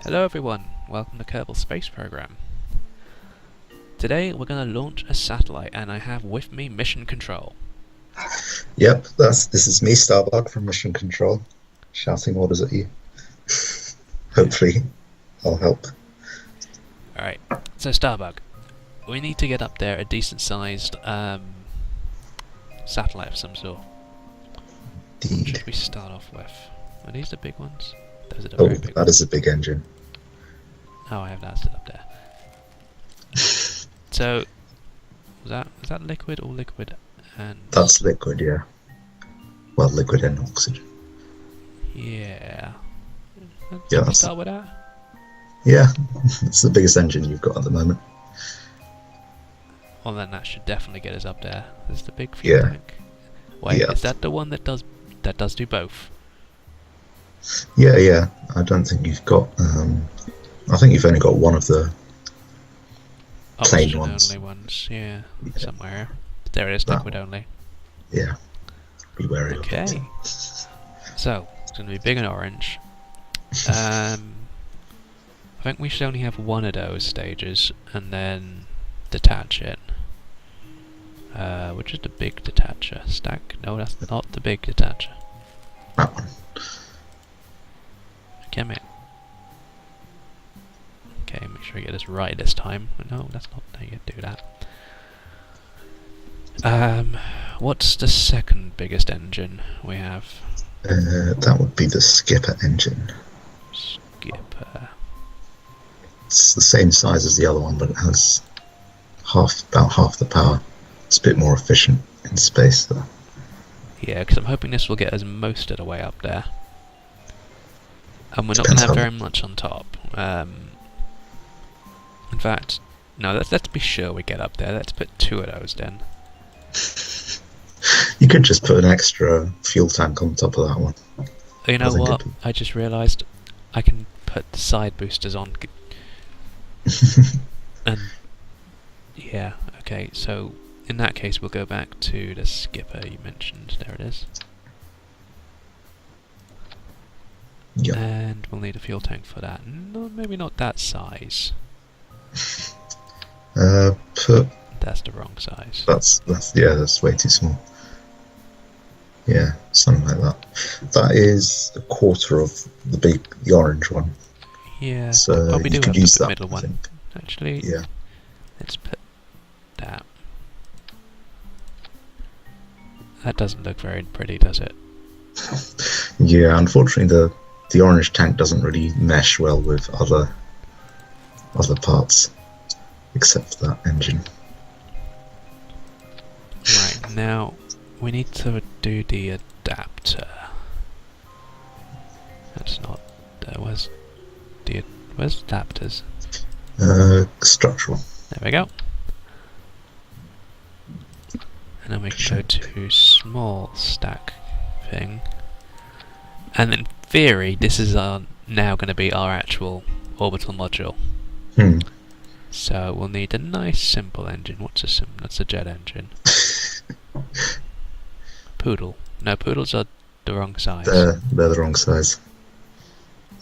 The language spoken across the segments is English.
Hello everyone, welcome to Kerbal Space Program. Today we're going to launch a satellite and I have with me Mission Control. Yep, this is me, Starbug from Mission Control, shouting orders at you. Hopefully, I'll help. Alright, so Starbug, we need to get up there a decent sized satellite of some sort. What Indeed. should we start off with? Are these the big ones? Those are the Oh, very big that ones. is a big engine. Oh, I have that stood up there. So, is that liquid or liquid and... That's liquid, yeah. Well, liquid and oxygen. Yeah. Yeah, Should we that's- start with that? Yeah, it's the biggest engine you've got at the moment. Well then that should definitely get us up there. There's the big fuel Yeah. tank. Wait, Yeah. is that the one that does do both? Yeah. I don't think you've got. I think you've only got one of the plain Oxygen ones. only ones, yeah, Yeah. somewhere. There it is, That liquid only. Yeah. Be wary of Okay. it. So, it's going to be big and orange. I think we should only have one of those stages, and then detach it. Which is the big detacher? Stack? No, that's not the big detacher. That one. Come in. Okay, make sure I get this right this time. No, that's not how you do that. What's the second biggest engine we have? That would be the skipper engine. Skipper. It's the same size as the other one, but it has about half the power. It's a bit more efficient in space, though. Yeah, because I'm hoping this will get us most of the way up there. And we're not going Depends to have how- very much on top. In fact, no, let's be sure we get up there. Let's put two of those then. You could just put an extra fuel tank on top of that one. You know I think what? it'd I just realised I can put the side boosters on. And yeah, okay, so in that case we'll go back to the skipper you mentioned. There it is. Yep. And we'll need a fuel tank for that. No, maybe not that size. Put That's the wrong size. that's way too small. Yeah, something like that. That is a quarter of the orange one. Yeah, So but we do you have could the use that. middle I one. think. Actually, Yeah. let's put that. That doesn't look very pretty, does it? Yeah. Unfortunately, the orange tank doesn't really mesh well with other parts, except for that engine. Right, now we need to do the adapter. That's not... where's adapters? Structural. There we go. And then we can go to small stack thing. And in theory, this is now going to be our actual orbital module. Hmm. So we'll need a nice simple engine. That's a jet engine. Poodle. No, poodles are the wrong size. They're the wrong size.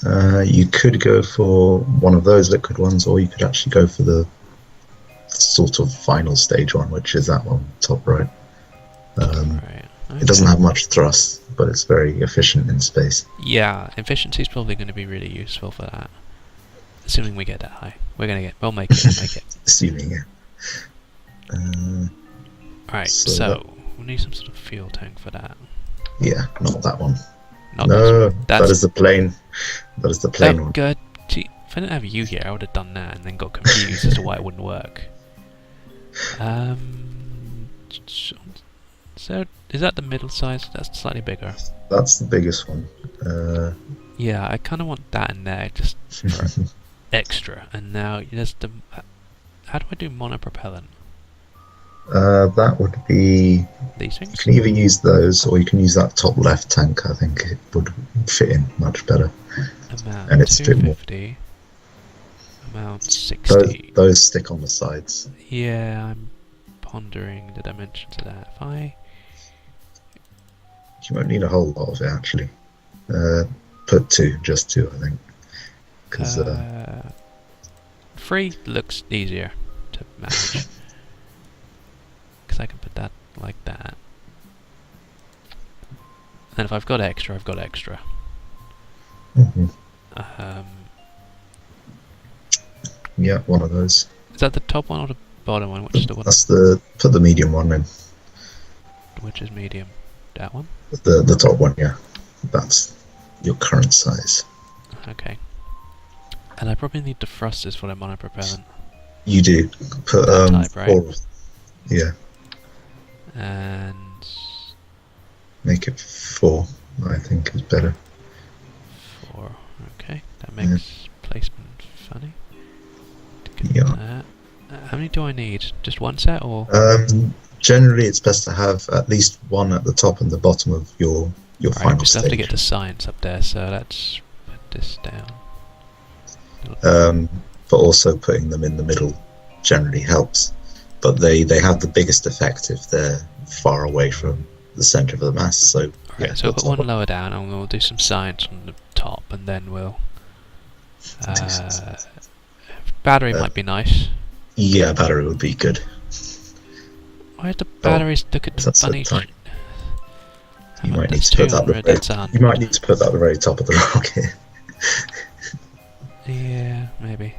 You could go for one of those liquid ones, or you could actually go for the sort of final stage one, which is that one, top right. Right. It doesn't have much thrust, but it's very efficient in space. Yeah, efficiency is probably going to be really useful for that. Assuming we get that high. We'll make it, Assuming, yeah. Alright, so we'll need some sort of fuel tank for that. Yeah, not that one. Not No, this one. that is the plane. That is the plain one. Good. Gee, if I didn't have you here, I would have done that and then got confused as to why it wouldn't work. So, is that the middle size? That's slightly bigger. That's the biggest one. Yeah, I kind of want that in there just for extra. And now there's the... How do I do monopropellant? That would be... These You things? can either use those, or you can use that top left tank. I think it would fit in much better. Amount And it's a bit more. 250. Amount 60. Those stick on the sides. Yeah, I'm pondering the dimensions of that. If I... You won't need a whole lot of it, actually. Put just two, I think. because 3 looks easier to manage. Because I can put that like that. And then if I've got extra, I've got extra. Yeah, one of those. Is that the top one or the bottom one? Which is the one? That's put the medium one in. Which is medium? That one? The top one, yeah. That's your current size. Okay. And I probably need defrosters for the monopropellant. You do. Put That type, right? 4. Yeah. And Make it 4, I think is better. 4. Okay. That makes placement funny. Yeah. How many do I need? Just one set or? Generally, it's best to have at least one at the top and the bottom of your final just stage. have to get the science up there, so let's put this down. But also putting them in the middle generally helps. But they have the biggest effect if they're far away from the center of the mass. So right, so we'll put one lower down, and we'll do some science on the top, and then we'll. Battery might be nice. Yeah, battery would be good. Why are the batteries look at the funny? You might need to put that. You might need to put that at the very top of the rocket. Yeah, maybe.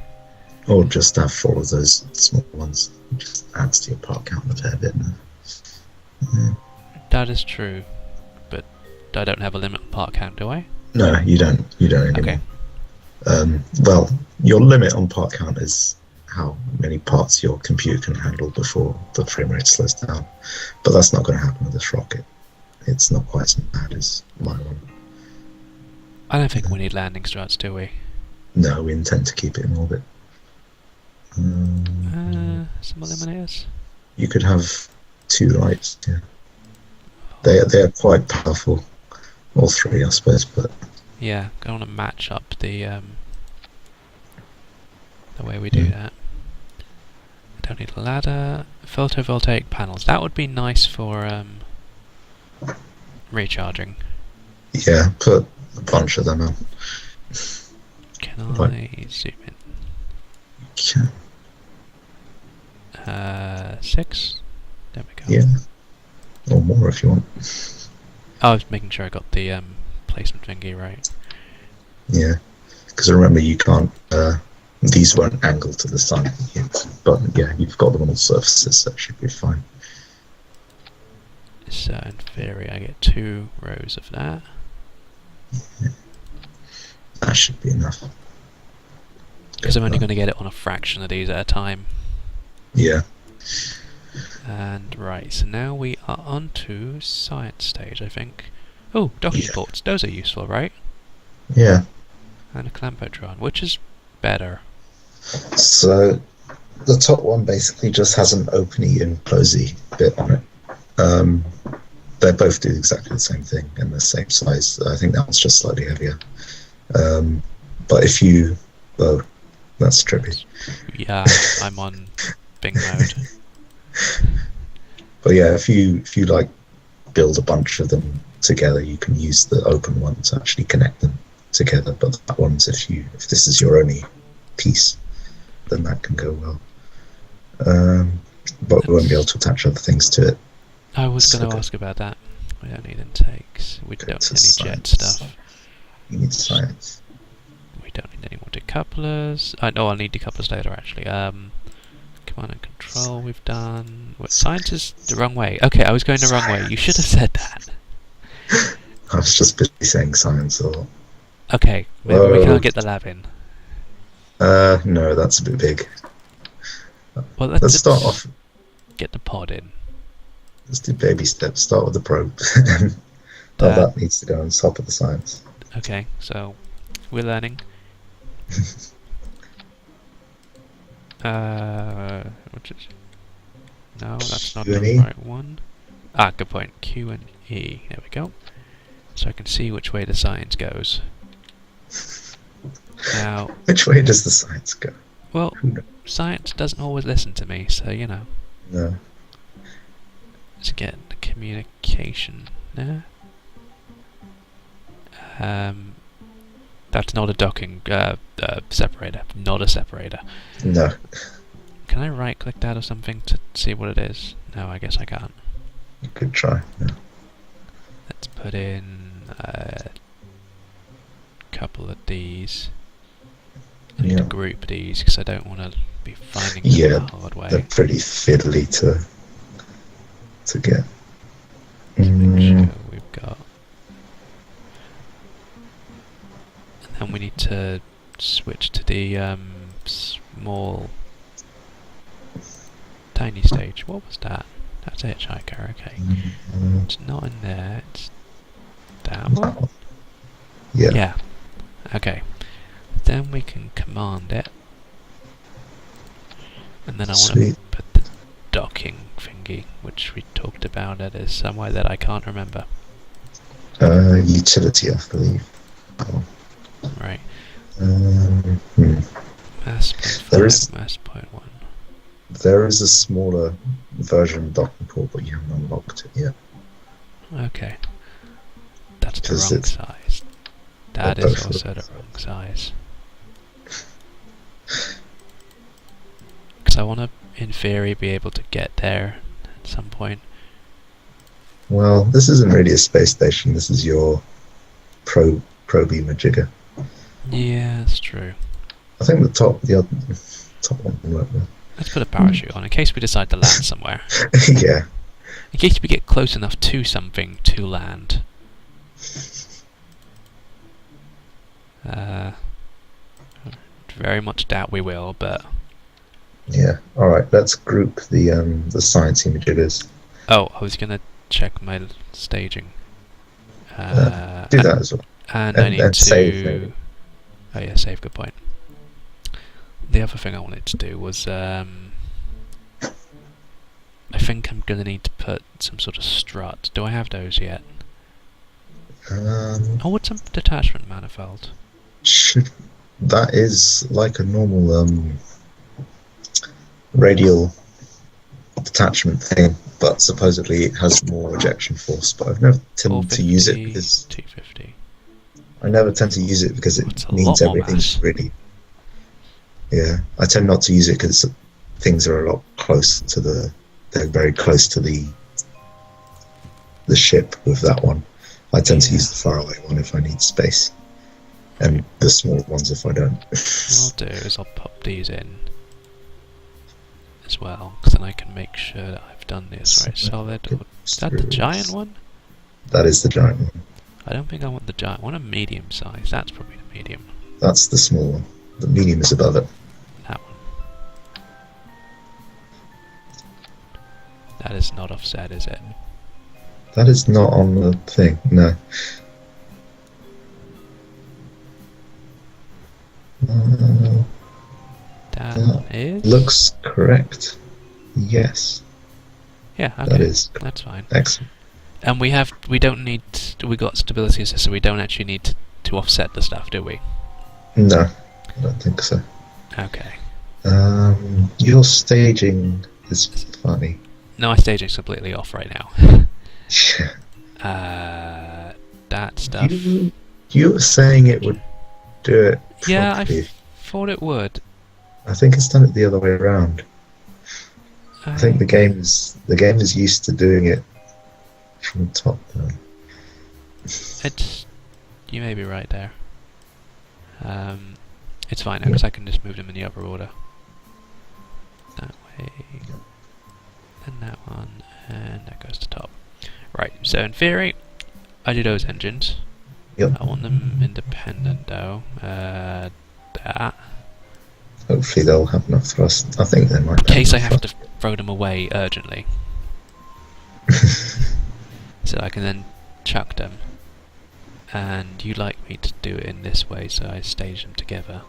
Or just have 4 of those small ones. It just adds to your part count a fair bit. Yeah. That is true, but I don't have a limit on part count, do I? No, you don't. You don't anymore. Okay. Well, your limit on part count is how many parts your computer can handle before the frame rate slows down. But that's not going to happen with this rocket. It's not quite as bad as my one. I don't think we need landing struts, do we? No, we intend to keep it in orbit. Some eliminators? You could have 2 lights, yeah. They are quite powerful. All 3, I suppose, but... Yeah, I want to match up the way we do that. I don't need a ladder. Photovoltaic panels. That would be nice for recharging. Yeah, put a bunch of them on. Can I zoom in? You can. 6? There we go. Yeah. Or more if you want. I was making sure I got the placement thingy right. Yeah, because remember you can't... these won't angle to the sun yet, but yeah, you've got them on all surfaces, so it should be fine. So in theory I get 2 rows of that. Yeah. That should be enough. Because I'm only going to get it on a fraction of these at a time. Yeah. And right, so now we are on to science stage, I think. Oh, docking ports. Those are useful, right? Yeah. And a clampotron, which is better. So the top one basically just has an open-y and closey bit on it. They both do exactly the same thing and the same size. I think that one's just slightly heavier. But if you... Oh, that's trippy. Yeah, I'm on Bing mode. But yeah, if you like build a bunch of them together, you can use the open one to actually connect them together. But that one's if this is your only piece, then that can go well. But we won't be able to attach other things to it. I was going to ask about that. We don't need intakes. We don't need any jet stuff. You need science. We don't need any more decouplers. I'll need decouplers later actually. Command and control we've done. What, science is the wrong way. Okay, I was going the wrong way. You should have said that. I was just busy saying science or... Okay, maybe we can't get the lab in. No, that's a bit big. Well, let's start off. Get the pod in. Let's do baby steps. Start with the probe. That needs to go on top of the science. Okay, so we're learning. Which is... No, that's not the right one. Ah, good point. Q and E. There we go. So I can see which way the science goes. Now... Which way does the science go? Well, science doesn't always listen to me, so you know. No. Let's get the communication there. That's not a docking separator. Not a separator. No. Can I right click that or something to see what it is? No, I guess I can't. You could try. Yeah. Let's put in a couple of these. I need to group these because I don't want to be finding them the hard way. They're pretty fiddly to get. Let's make sure we've got. And then we need to switch to the small, tiny stage. What was that? That's a hitchhiker. Okay, it's not in there. It's that one. Yeah. Yeah. Okay. Then we can command it. And then I want to put the docking thingy, which we talked about. It is somewhere that I can't remember. Utility, I believe. Oh. Right. Mass point 1. There is a smaller version of docking port, but you haven't unlocked it yet. Okay. That's the wrong size. That is also the wrong size. Because I want to, in theory, be able to get there at some point. Well, this isn't really a space station. This is your probe majigger. Yeah, that's true. I think the top one can work there. Let's put a parachute on in case we decide to land somewhere. Yeah. In case we get close enough to something to land. Very much doubt we will, but... Yeah, alright, let's group the sciencey majiggers. Oh, I was going to check my staging. Do that as well. And I need to... Save, maybe. Oh yeah, save, good point. The other thing I wanted to do was... I think I'm going to need to put some sort of strut. Do I have those yet? Oh, what's a detachment manifold? That is like a normal radial detachment thing, but supposedly it has more ejection force. But I've never tended to use it because 250. I never tend to use it because it means everything's really. Yeah, I tend not to use it because things are a lot close to the. They're very close to the ship with that one. I tend to use the faraway one if I need space, and the small ones if I don't. What I'll do is I'll pop these in as well, because then I can make sure that I've done this right. Solid. Is that the giant one? That is the giant one. I don't think I want the giant. I want a medium size. That's probably the medium. That's the small one. The medium is above it. That one. That is not offset, is it? That is not on the thing, no. That is... Looks correct. Yes. Yeah, okay. That is. That's fine. Excellent. And we don't need... We got stability assist, so we don't actually need to offset the stuff, do we? No, I don't think so. Okay. Your staging is funny. No, my staging's completely off right now. That stuff. You were saying it would do it properly. Yeah, I thought it would. I think it's done it the other way around. I think the game is used to doing it from the top down. You may be right there. It's fine now because I can just move them in the other order. That way, and that one, and that goes to top. Right. So in theory, I do those engines. Yep. I want them independent though. That. Hopefully they'll have enough thrust. I think they might. In case I have to throw them away urgently. So I can then chuck them. And you like me to do it in this way, so I stage them together.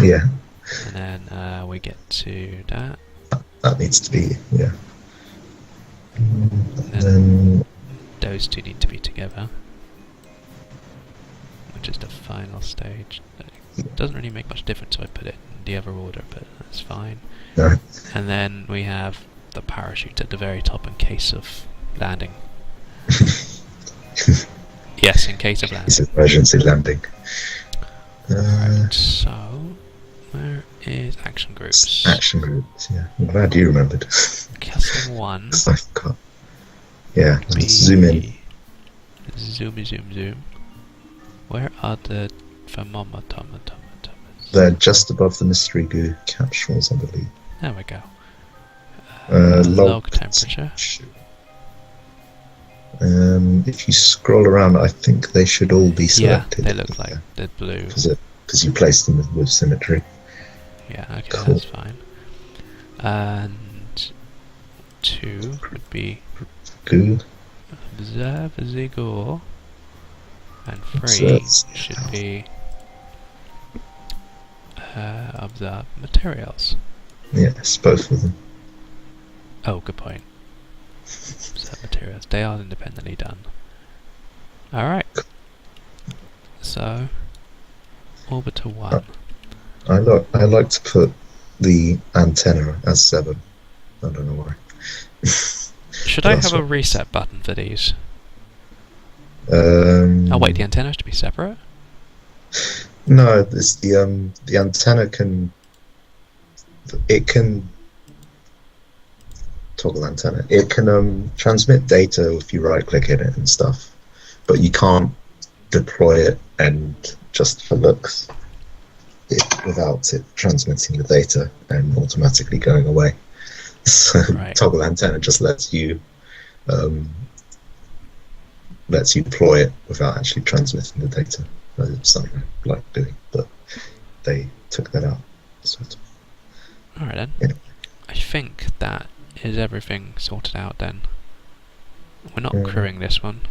Yeah. And then we get to that. That needs to be, yeah. And then those two need to be together. Which is the final stage. It doesn't really make much difference if I put it in the other order, but that's fine. No. And then we have the parachute at the very top in case of landing. Yes, in case of landing. It's emergency landing. Right, so where is action groups? Action groups, yeah. I'm glad you remembered. Casting 1. 'Cause I forgot. Yeah, Be let's zoom in. Zoom. Where are the thermometers? They're just above the mystery goo capsules, I believe. There we go. Log temperature. If you scroll around, I think they should all be selected. Yeah, they look like they're blue. Because you placed them with symmetry. Yeah, okay, Cool. that's fine. And 2 would be Goo. observe the goo. And 3 Observe. should be observe materials. Yes, both of them. Oh, good point. Observe materials. They are independently done. Alright. So, orbiter 1. I like to put the antenna as 7. I don't know why. Should I have a reset button for these? Oh wait, the antenna should be separate? No, it's the antenna can toggle antenna. It can transmit data if you right click in it and stuff, but you can't deploy it and just for looks without it transmitting the data and automatically going away. So toggle antenna just lets you deploy it without actually transmitting the data. It's something I like doing, but they took that out. Alright then. Yeah. I think that is everything sorted out then. We're not crewing this one.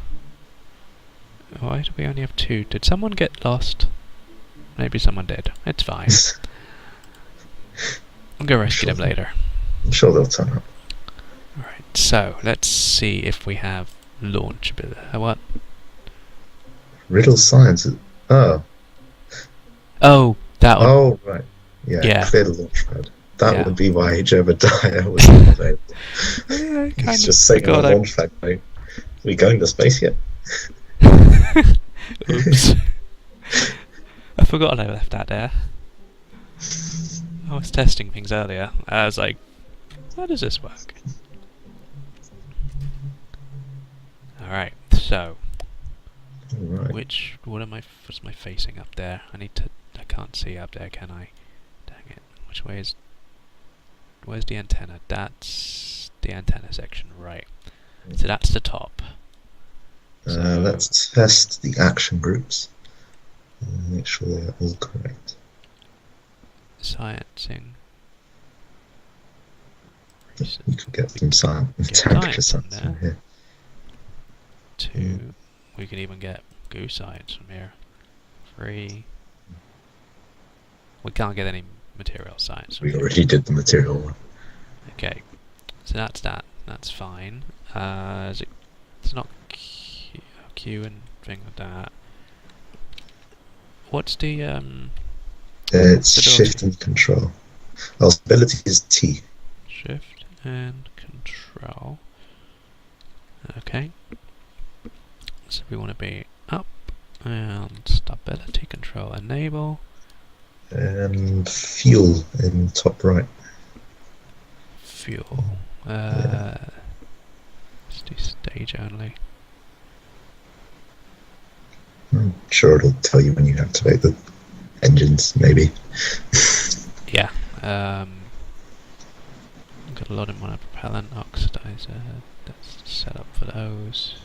Why do we only have 2? Did someone get lost? Maybe someone did. It's fine. I'll go rescue them later. I'm sure they'll turn up. Alright, so let's see if we have launch ability. What? Riddle science. Oh, that one. Oh, right. Yeah. Clear the launch pad. That would be why Jebediah was not available. He's just saying on the launch pad, are we going to space yet? Oops. I forgot I left that there. I was testing things earlier. I was like, how does this work? Alright, so what am I facing up there? I can't see up there, can I? Dang it. Which way is where's the antenna? That's the antenna section, right. So that's the top. So let's test the action groups. Make sure they're all correct. Sciencing. You can get some temperature science from here. 2. We can even get goo science from here. 3. We can't get any material science. We already did the material one. Okay, so that's that. That's fine. It's not Q and thing like that. What's the It's shift and control. Well, stability is T. Shift and control. Okay. So we want to be up and stability control enable. And fuel in top right. Fuel. Let's do stage only. I'm sure it'll tell you when you activate the engines, maybe. Yeah. Got a lot in monopropellant oxidizer. That's set up for those.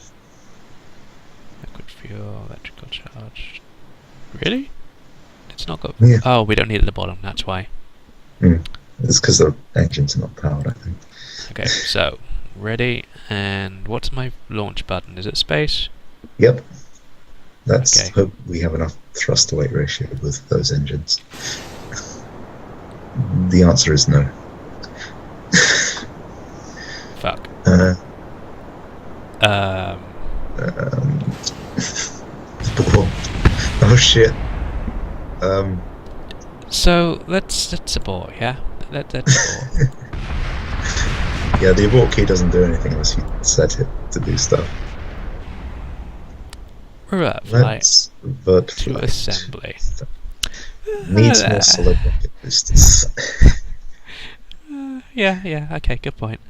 Liquid fuel, electrical charge. Really? It's not got. Yeah. Oh, we don't need it at the bottom. That's why. It's because the engines are not powered, I think. Okay, so ready, and what's my launch button? Is it space? Yep. Let's hope we have enough thrust to weight ratio with those engines. The answer is no. Fuck. Oh shit. So let's abort, yeah? Let's abort. Yeah, the abort key doesn't do anything unless you set it to do stuff. Revert flight to flight assembly. Needs more solid rocket boosters. Yeah, okay, good point.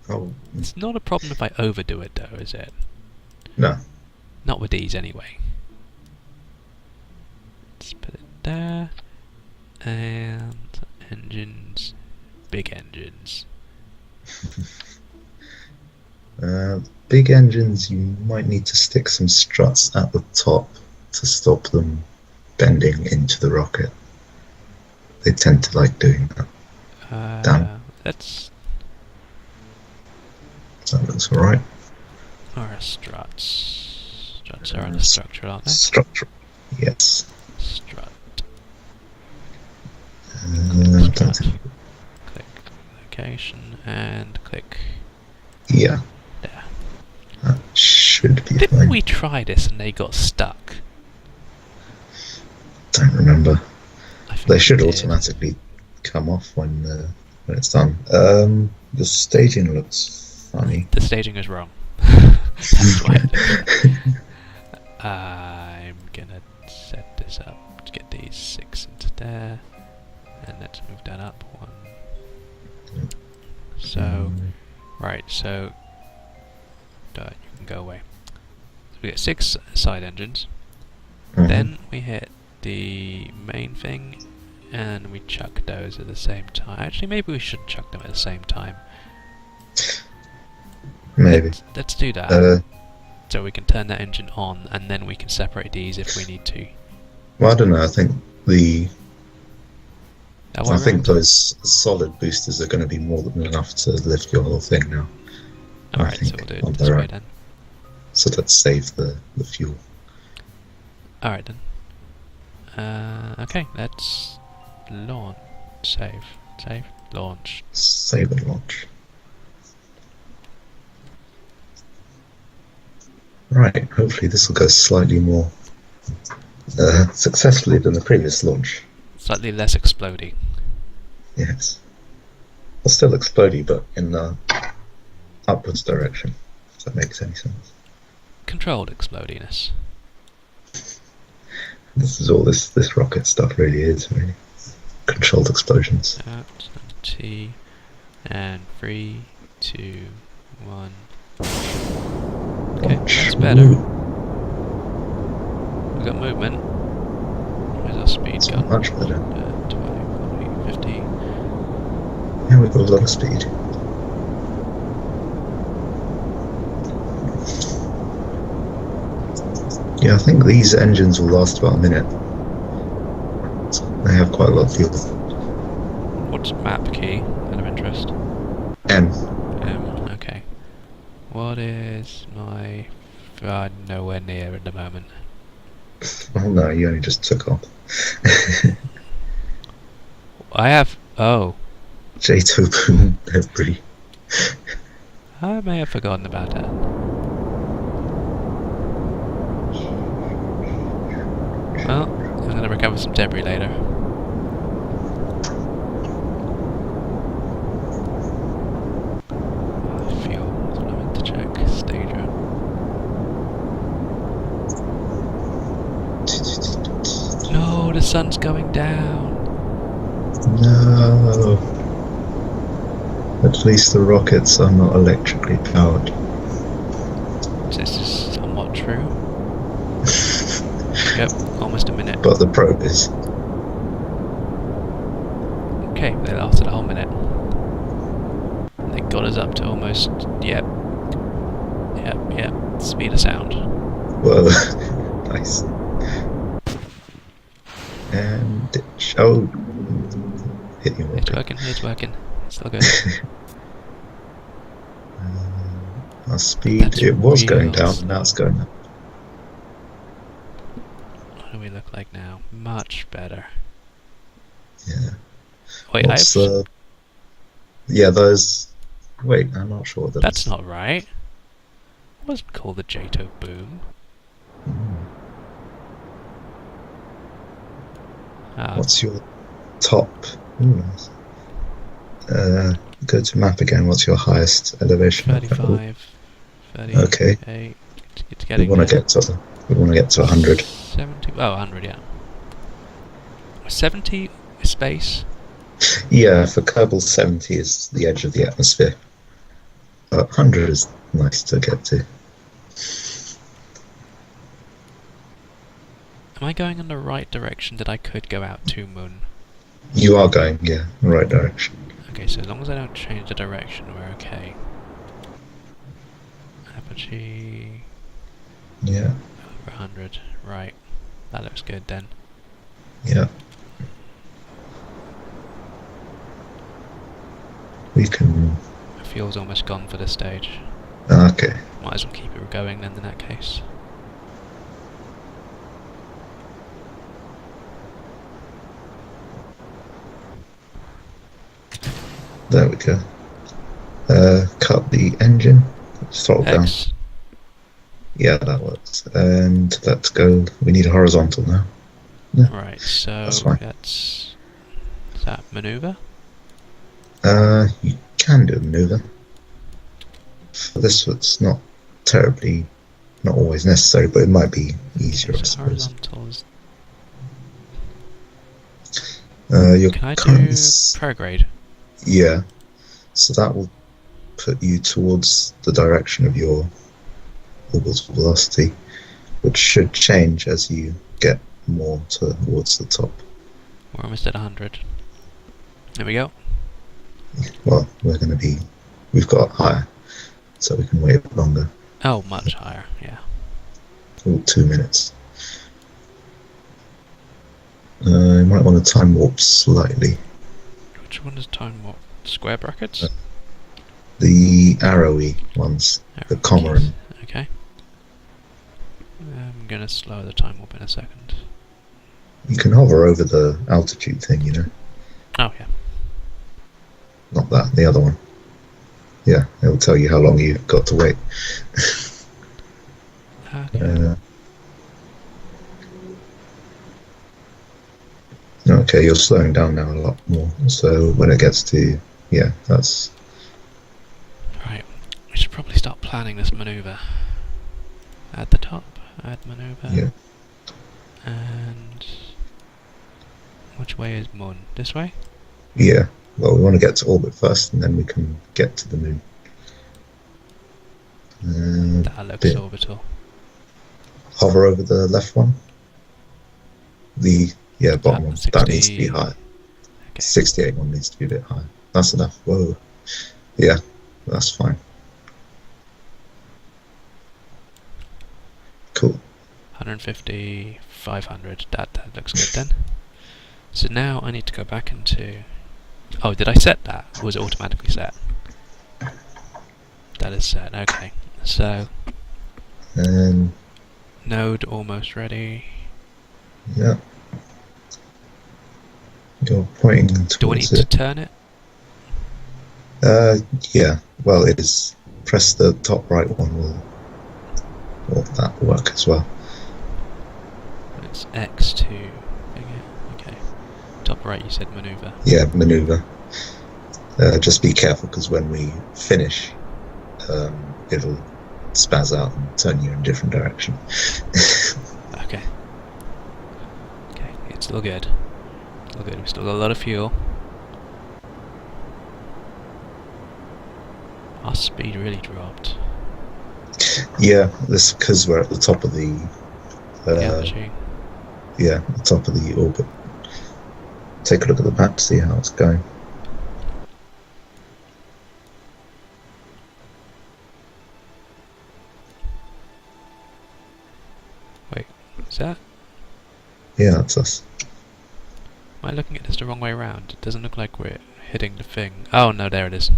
Oh, It's not a problem if I overdo it though, is it? no. Not with these anyway. Let's put it there. And engines. Big engines. Big engines, you might need to stick some struts at the top to stop them bending into the rocket. They tend to like doing that. Damn. Let's... That looks alright. Or struts. Struts are on the structure, aren't they? Structure. Yes. Strut. Strut. Click location and click. Yeah. There. That should be Didn't fine. we try this and they got stuck? Don't remember. I think They should we did. automatically come off when it's done. The staging looks funny. The staging is wrong. That's why it looks like. I'm gonna set this up to get these 6 into there, and let's move that up 1. So, right, so you can go away. So we get 6 side engines. Mhm. Then we hit the main thing, and we chuck those at the same time. Actually, maybe we should chuck them at the same time. Maybe. Let's do that. So we can turn that engine on, and then we can separate these if we need to. Well, I don't know. I think That way around? those solid boosters are going to be more than enough to lift your whole thing now. Alright, so we'll do it this way then. So let's save the fuel. Alright then. Okay, let's launch. Save, launch. Save and launch. Right, hopefully this will go slightly more successfully than the previous launch. Slightly less explodey. Yes. Well, still explodey, but in the upwards direction, if that makes any sense. Controlled explodiness. This is all this rocket stuff really is, really. Controlled explosions. Out, T, and 3, 2, 1. Okay, that's better. We've got movement. Where's our speed It's gone? much better. 20, 40, 50. Yeah, we've got a lot of speed. Yeah, I think these engines will last about a minute. They have quite a lot of fuel. What's map key? Out of interest. M. Okay. What is my... nowhere near at the moment. Oh no, you only just took off. I have... Oh. J-to boom every. I may have forgotten about that. Well, I'm going to recover some debris later. Fuel, that's what I meant to check. Stager. No, the sun's going down. No. At least the rockets are not electrically powered. This is somewhat true. Yep, almost a minute. But the probe is. Okay, they lasted a whole minute. They got us up to almost... Yep. Speed of sound. Well, nice. And ditch. Oh, hit your rocket. It's working. It's still good. Our speed, That's it was real going down, slow. now it's going up. What do we look like now? Much better. Yeah. Wait, What's the... Yeah, those... Wait, I'm not sure what that That's is. not right. It wasn't called the Jato boom. What's your top? Ooh, nice. Go to map again. What's your highest elevation? 35, 38, Okay. It's We getting want to there. get to 100. 70. Oh, 100, yeah. 70 space. Yeah, for Kerbal 70 is the edge of the atmosphere. 100 is nice to get to. Am I going in the right direction that I could go out to MUN? You are going, yeah, in the right direction. Okay, so as long as I don't change the direction, we're okay. Apogee. Yeah, Over 100. Right. That looks good then. yeah. We can. Fuel's almost gone for this stage. Okay. Might as well keep it going then in that case. There we go. Cut the engine. Throttle down. X. Yeah, that works. And let's go. We need a horizontal now. Yeah, Right, so that's fine. is that maneuver? You can do a maneuver. For this, it's not terribly, not always necessary, but it might be easier, Okay, I so suppose. horizontals. Your Can I do current, prograde? yeah. So that will put you towards the direction of your orbital velocity, which should change as you get more towards the top. We're almost at 100. There we go. Well, we've got higher, so we can wait longer. Oh, much higher, yeah. 2 minutes. You might want to time warp slightly. Which one is time warp? Square brackets? The arrowy ones, the comma and Okay. I'm gonna slow the time warp in a second. you can hover over the altitude thing, you know. Oh, yeah. Not that, the other one. Yeah, it'll tell you how long you've got to wait. Okay. Okay, you're slowing down now a lot more. So when it gets to, yeah, that's... Right. We should probably start planning this maneuver. At the top, add maneuver. Yeah. And which way is MUN? This way? Yeah. Well, we want to get to orbit first, and then we can get to the moon. That looks orbital. Hover over the left one. The bottom one. 60. That needs to be higher. Okay. 68 one needs to be a bit higher. That's enough. Whoa. Yeah, that's fine. Cool. 150, 500. That looks good then. So now I need to go back into... Oh, did I set that? Or was it automatically set? That is set, okay. So... And node almost ready. yeah. You're pointing towards Do I need to turn it? Yeah. Well, it is. Press the top right one will that work as well. It's X to... Okay. Top right you said maneuver. Yeah, maneuver. Just be careful because when we finish, it'll spaz out and turn you in a different direction. Okay. Okay, it's still good. Still good. We've still got a lot of fuel. Our speed really dropped. Yeah, this because we're at the top of the Apogee. the top of the orbit. Take a look at the map, see how it's going. Wait, is that? Yeah, that's us. Am I looking at this the wrong way around? It doesn't look like we're hitting the thing. Oh no, there it is.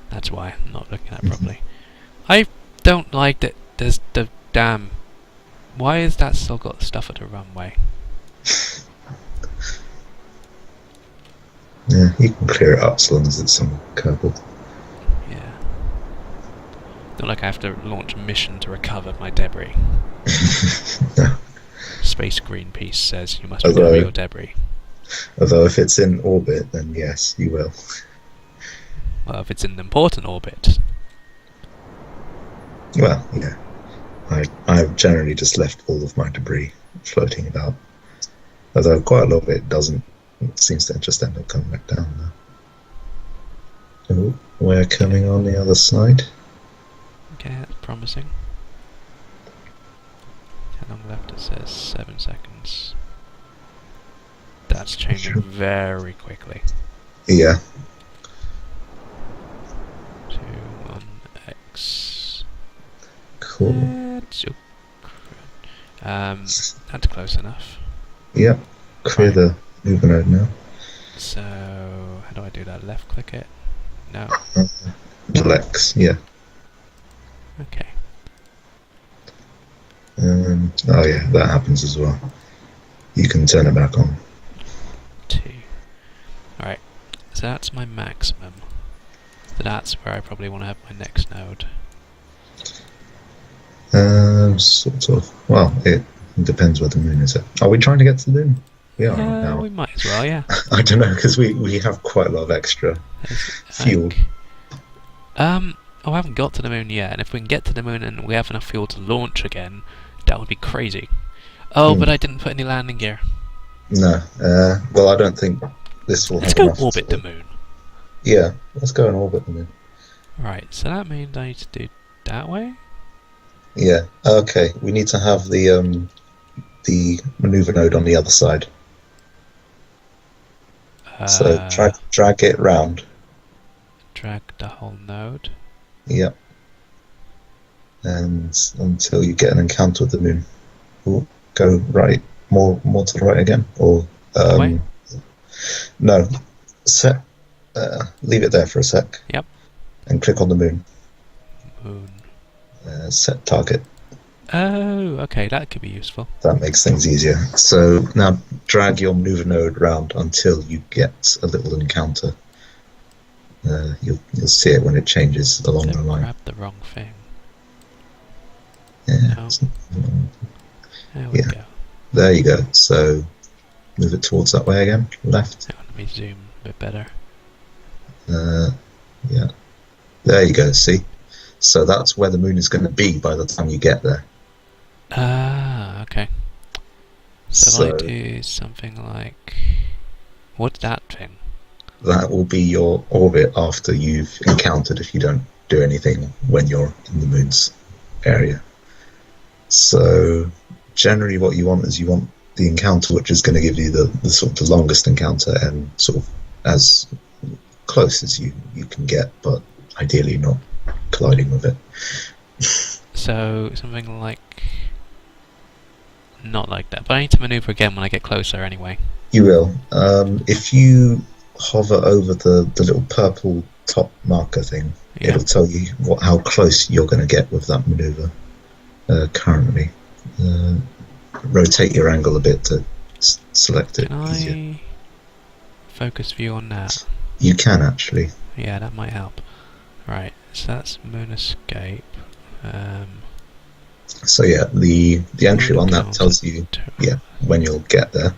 That's why I'm not looking at it properly. I don't like that there's the damn... Why is that still got stuff at the runway? Yeah, you can clear it up as long as it's on Kerbal. Yeah. Not like I have to launch a mission to recover my debris. No. Space Greenpeace says you must recover your debris. Although if it's in orbit, then yes, you will. Well, if it's in an important orbit. Well, yeah. I've generally just left all of my debris floating about. Although quite a lot of it doesn't. It seems to just end up coming back down now. Oh, we're coming on the other side. Okay, that's promising. How long left? It says 7 seconds. That's changing very quickly. Yeah. 2, 1x. Cool. That's close enough. Yep. Clear Right. the mover node now. So, how do I do that? Left click it? No. Lex, yeah. Okay. Oh yeah, that happens as well. You can turn it back on. 2. Alright. So that's my maximum. So that's where I probably want to have my next node. Sort of. Well, it depends where the moon is at. Are we trying to get to the moon? We are now. We might as well, yeah. I don't know, because we have quite a lot of extra fuel. Oh, I haven't got to the moon yet, and if we can get to the moon and we have enough fuel to launch again, that would be crazy. Oh, but I didn't put any landing gear. No. Well, I don't think this will Let's have go enough orbit the moon. Yeah, let's go and orbit the moon. Right, so that means I need to do that way? Yeah. Okay, we need to have the maneuver node on the other side. So drag it round. Drag the whole node. Yep. And until you get an encounter with the moon. Ooh, go right, more to the right again, or no, set. Leave it there for a sec. Yep. And click on the moon. Moon. Set target. Oh, okay, that could be useful. That makes things easier. So now drag your maneuver node around until you get a little encounter. You'll see it when it changes along the line. Grab the wrong thing. Yeah. No. There we go. There you go. So move it towards that way again. Left. Let me zoom a bit better. Yeah. There you go. See. So that's where the moon is going to be by the time you get there. Ah, okay. So if I do something like... What's that thing? That will be your orbit after you've encountered, if you don't do anything when you're in the moon's area. So generally what you want is you want the encounter which is going to give you the sort of the longest encounter and sort of as close as you can get, but ideally not colliding with it. So something like... Not like that, but I need to maneuver again when I get closer anyway. You will. If you hover over the little purple top marker thing, it'll tell you how close you're going to get with that maneuver currently. Rotate your angle a bit to select it. Can easier. I focus view on that? You can actually. Yeah, that might help. Right, so that's moon escape. So yeah, the entry one that tells you when you'll get there,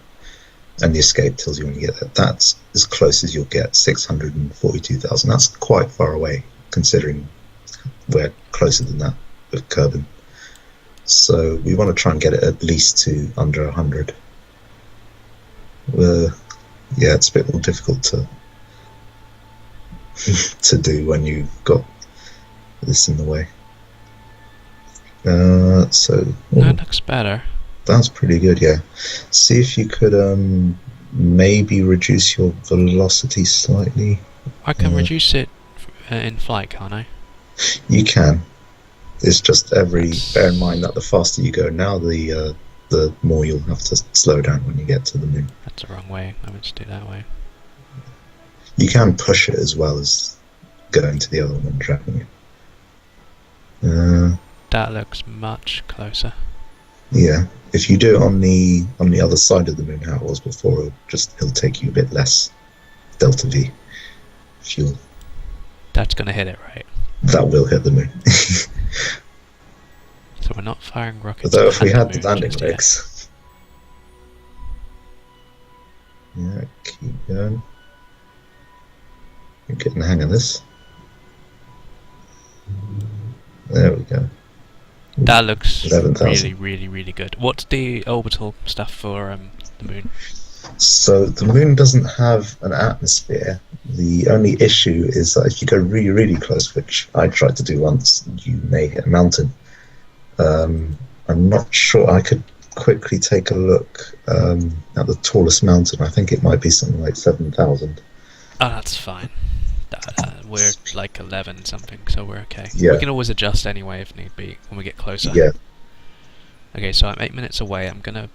and the escape tells you when you get there. That's as close as you'll get, 642,000. That's quite far away, considering we're closer than that with Kerbal. So we want to try and get it at least to under 100. It's a bit more difficult to do when you've got this in the way. That looks better. That's pretty good, yeah. See if you could maybe reduce your velocity slightly. I can reduce it in flight, can't I? You can. It's just bear in mind that the faster you go now, the more you'll have to slow down when you get to the moon. That's the wrong way. I meant to do that way. You can push it as well as going to the other one and dragging it. That looks much closer. Yeah, if you do it on the other side of the moon, how it was before, it'll take you a bit less delta V fuel. That's gonna hit it, right? That will hit the moon. So we're not firing rockets. Although if we had the landing legs, keep going. You're getting the hang of this. There we go. That looks 11,000. really good. What's the orbital stuff for the moon? So the moon doesn't have an atmosphere. The only issue is that if you go really close, which I tried to do once, you may hit a mountain. I'm not sure. I could quickly take a look at the tallest mountain. I think it might be something like 7,000. Oh, that's fine. We're like 11 something, so we're okay. Yeah. We can always adjust anyway if need be when we get closer. Yeah. Okay, so I'm 8 minutes away. I'm gonna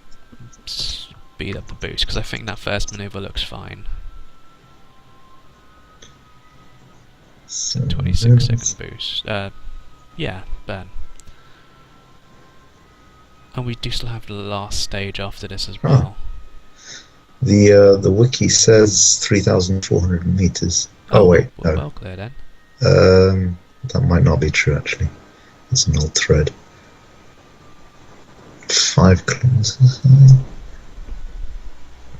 speed up the boost because I think that first maneuver looks fine. 26-second boost. Yeah, burn. And we do still have the last stage after this as well. The wiki says 3,400 meters. Oh wait, we're no. well clear then. That might not be true actually. It's an old thread. 5 kilometers.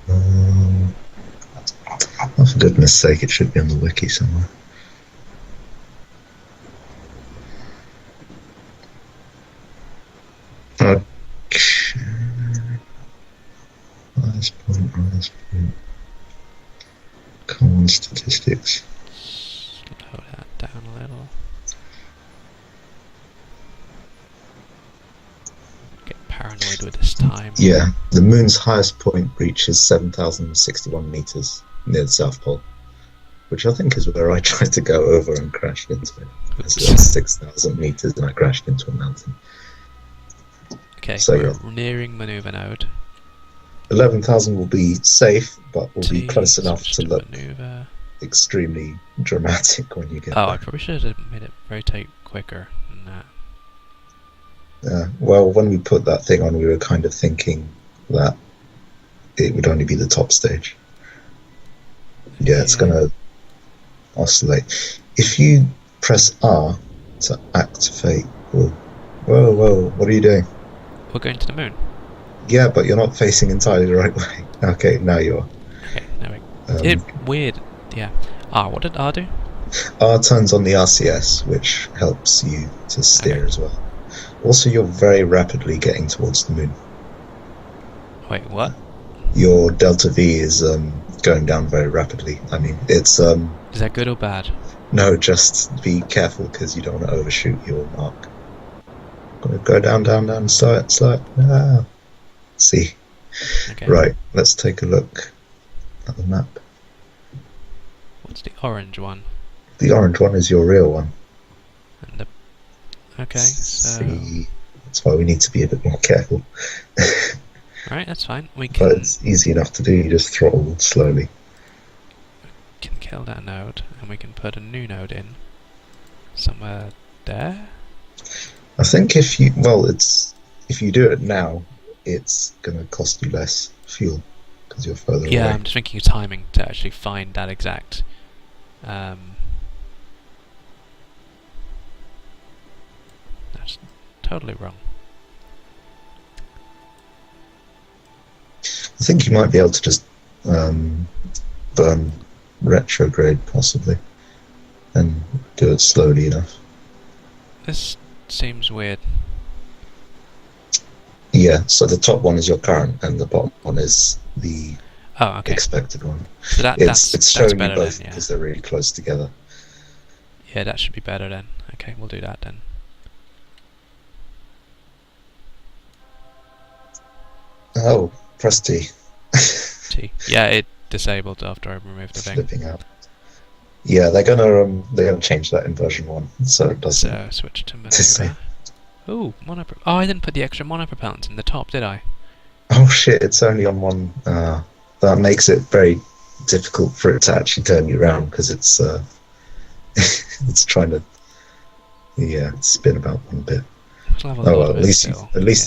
Oh, for goodness sake, it should be on the wiki somewhere. Okay. Last point. Common statistics. Slow that down a little. Get paranoid with this time. Yeah, the moon's highest point reaches 7,061 meters near the South Pole, which I think is where I tried to go over and crashed into it. It's 6,000 meters and I crashed into a mountain. Okay, so we're nearing maneuver node. 11,000 will be safe, but will be close enough to look maneuver. Extremely dramatic when you get there. there. I probably should have made it rotate quicker than that. Well, when we put that thing on, we were kind of thinking that it would only be the top stage. Yeah, it's going to oscillate. If you press R to activate... Whoa, what are you doing? We're going to the moon. Yeah, but you're not facing entirely the right way. Okay, now you are. Okay, now weird. Yeah. What did R do? R turns on the RCS, which helps you to steer as well. Also, you're very rapidly getting towards the moon. Wait, what? Your delta V is going down very rapidly. I mean, it's... Is that good or bad? No, just be careful because you don't want to overshoot your mark. Go down, slow it. See. Okay. Right, let's take a look at the map. What's the orange one? The orange one is your real one. And the... Okay, so... See, that's why we need to be a bit more careful. Alright, that's fine. We can... But it's easy enough to do, you just throttle slowly. We can kill that node, and we can put a new node in. Somewhere there? I think if you do it now, it's going to cost you less fuel because you're further away. Yeah, I'm just thinking of timing to actually find that exact. That's totally wrong. I think you might be able to just burn retrograde possibly and do it slowly enough. This seems weird. Yeah, so the top one is your current and the bottom one is the expected one. So it's showing you both then, because they're really close together. Yeah, that should be better then. Okay, we'll do that then. Oh, press T. T. Yeah, it disabled after I removed the thing. Flipping out. Yeah, they're gonna change that in version 1, so it doesn't. So switch to maneuver. Oh, I didn't put the extra monopropellant in the top, did I? Oh shit! It's only on one. That makes it very difficult for it to actually turn you around because it's it's trying to spin about one bit. Oh well, at least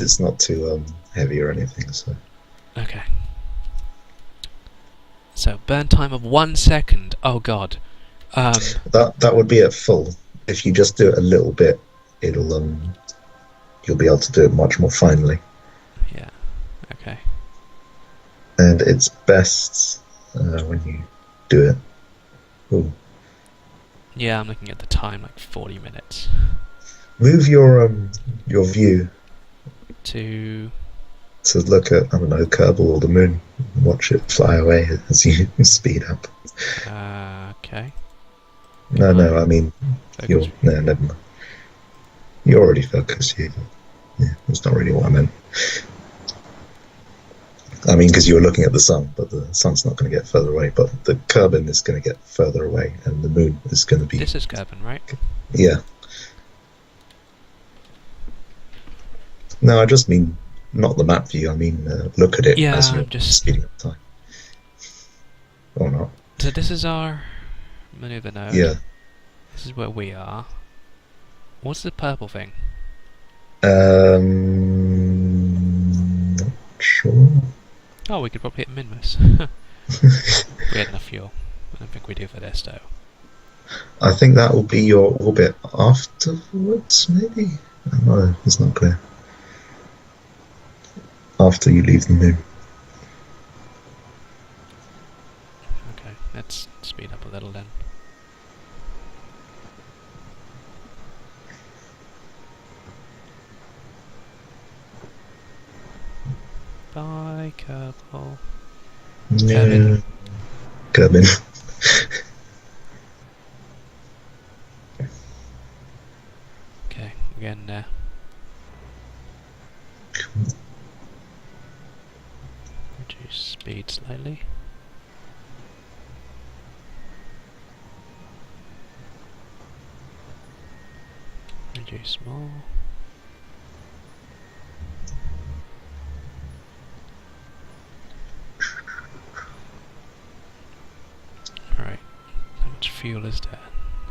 it's not too heavy or anything. So okay. So burn time of 1 second. Oh god. That would be at full. If you just do it a little bit, it'll you'll be able to do it much more finely. Yeah. Okay. And it's best when you do it. Ooh. Yeah, I'm looking at the time, like 40 minutes. Move your view To to look at, I don't know, Kerbal or the moon. Watch it fly away as you speed up. okay. No, Can no, I I mean, focus? no, never mind. You're already focused. Yeah, that's not really what I meant. I mean, because you were looking at the sun, but the sun's not going to get further away. But the Kerbin is going to get further away, and the moon is going to be. This is Kerbin, right? Yeah. No, I just mean not the map view. I mean, look at it Yeah, as you're I'm just. speeding up time, or not. So this is our maneuver node. Yeah. This is where we are. What's the purple thing? Not sure. Oh, we could probably hit Minmus. We had enough fuel. I don't think we do for this though. I think that will be your orbit afterwards, maybe? No, it's not clear. After you leave the moon. Okay, let's speed up a little then. Bye, Kerbal. Yeah. Kerbin. Okay, again there. Reduce speed slightly. Reduce more. Alright, how much fuel is there?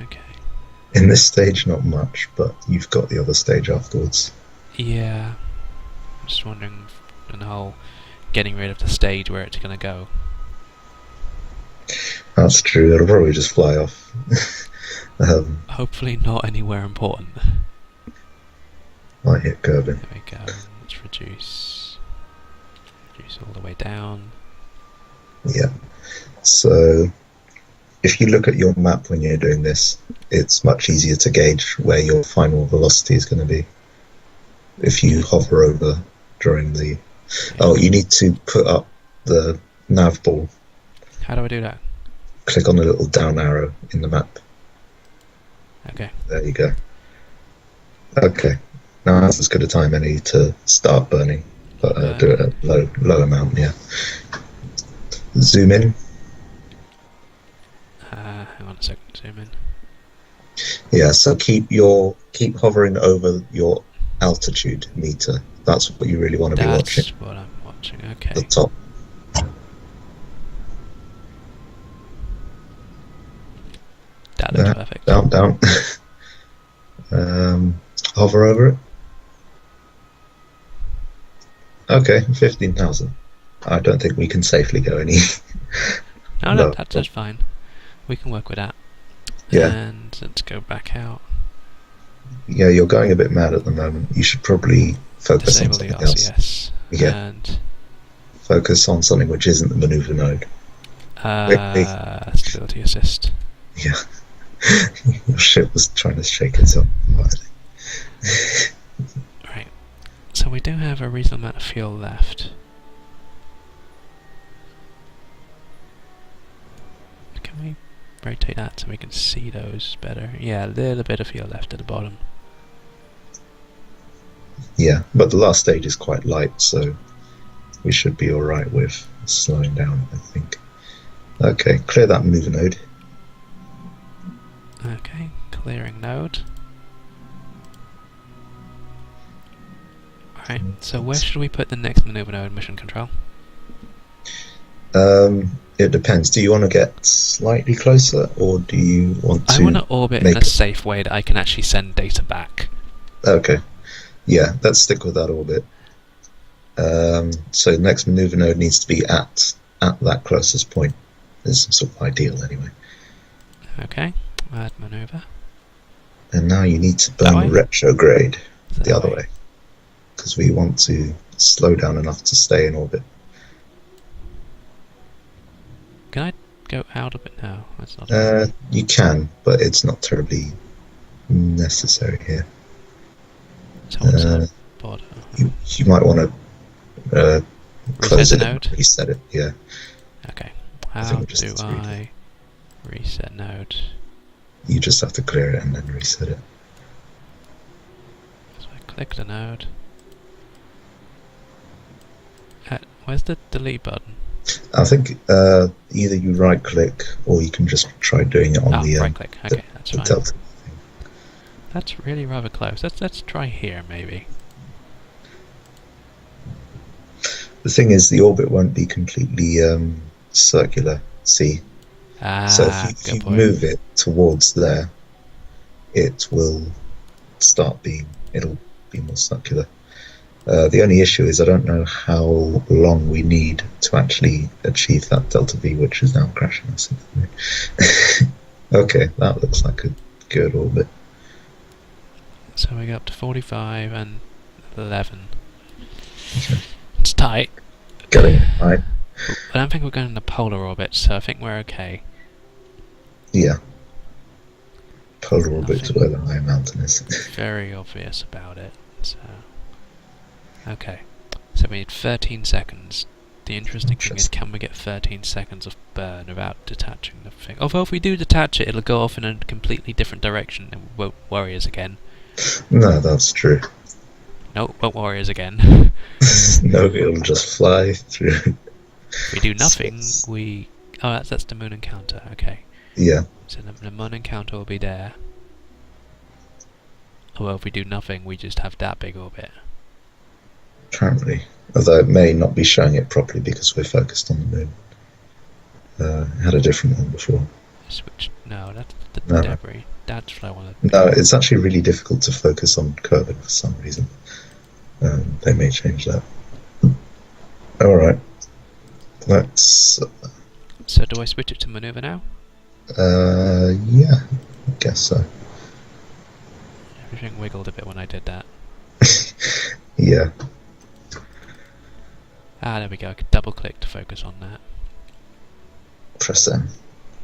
Okay. In this stage, not much, but you've got the other stage afterwards. Yeah. I'm just wondering in the whole getting rid of the stage where it's gonna go. That's true, it'll probably just fly off. Hopefully not anywhere important. I hit Kerbin. There we go. Let's reduce. Reduce all the way down. Yeah. So, if you look at your map when you're doing this, it's much easier to gauge where your final velocity is going to be. If you hover over during the... Okay. Oh, you need to put up the nav ball. How do I do that? Click on the little down arrow in the map. Okay. There you go. Okay. Now that's as good a time any to start burning. But do it at low amount, yeah. Zoom in. Hang on a second, zoom in. Yeah, so keep hovering over your altitude meter. That's what you really want to be watching. That's what I'm watching, okay. The top. That looks perfect. Down. Hover over it. Okay, 15,000. I don't think we can safely go any. No, that's just fine. We can work with that. Yeah. And let's go back out. Yeah, you're going a bit mad at the moment. You should probly focus on Disable the something else. RCS. Yeah. And Focus on something which isn't the maneuver node. stability assist. Yeah. Your ship was trying to shake itself. Right. So we do have a reasonable amount of fuel left. Can we rotate that so we can see those better? Yeah, a little bit of fuel left at the bottom. Yeah, but the last stage is quite light, so we should be alright with slowing down, I think. Okay, clear that maneuver node. Okay, clearing node. Alright, so where should we put the next maneuver node, mission control? It depends. Do you want to get slightly closer, or do you want to... I want to orbit in a safe way that I can actually send data back. Okay. Yeah, let's stick with that orbit. So the next maneuver node needs to be at that closest point. Is sort of ideal, anyway. Okay, add maneuver. And now you need to burn retrograde the other way. Because we want to slow down enough to stay in orbit. Can I go out of it now? That's not you can, but it's not terribly necessary here. So what's Uh, our border? you might want to close Reset the it and node? reset it. Yeah, Okay. I think How we just do need to read it. I reset node? You just have to clear it and then reset it. So I click the node. Where's the delete button? I think either you right click or you can just try doing it on Ah, right click. Okay, that's the fine. delta thing. That's really rather close. Let's try here maybe. The thing is, the orbit won't be completely circular. See, so if Ah, good you point. move it towards there, it will it'll be more circular. The only issue is I don't know how long we need to actually achieve that delta V, which is now crashing us into the moon. Okay, that looks like a good orbit. So we go up to 45 and 11. Okay. It's tight. Getting it right. I don't think we're going in the polar orbit, so I think we're okay. Yeah. Polar orbit to Nothing where the high mountain is. very obvious about it. So okay. So we need 13 seconds. The interesting thing is, can we get 13 seconds of burn without detaching the thing? Although if we do detach it, it'll go off in a completely different direction and won't worry us again. No, that's true. No, won't worry us again. No, it'll just fly through. If we do nothing, space. we... Oh, that's the moon encounter, okay. Yeah. So the MUN encounter will be there. Well, if we do nothing, we just have that big orbit. Apparently. Although it may not be showing it properly because we're focused on the moon. It had a different one before. Switch. No, that's the No. debris. That's what I wanted. No, it's actually really difficult to focus on Kerbal for some reason. They may change that. Alright. Let's... So do I switch it to maneuver now? yeah, I guess so. Everything wiggled a bit when I did that. Yeah. Ah, there we go. I could double click to focus on that. Press M.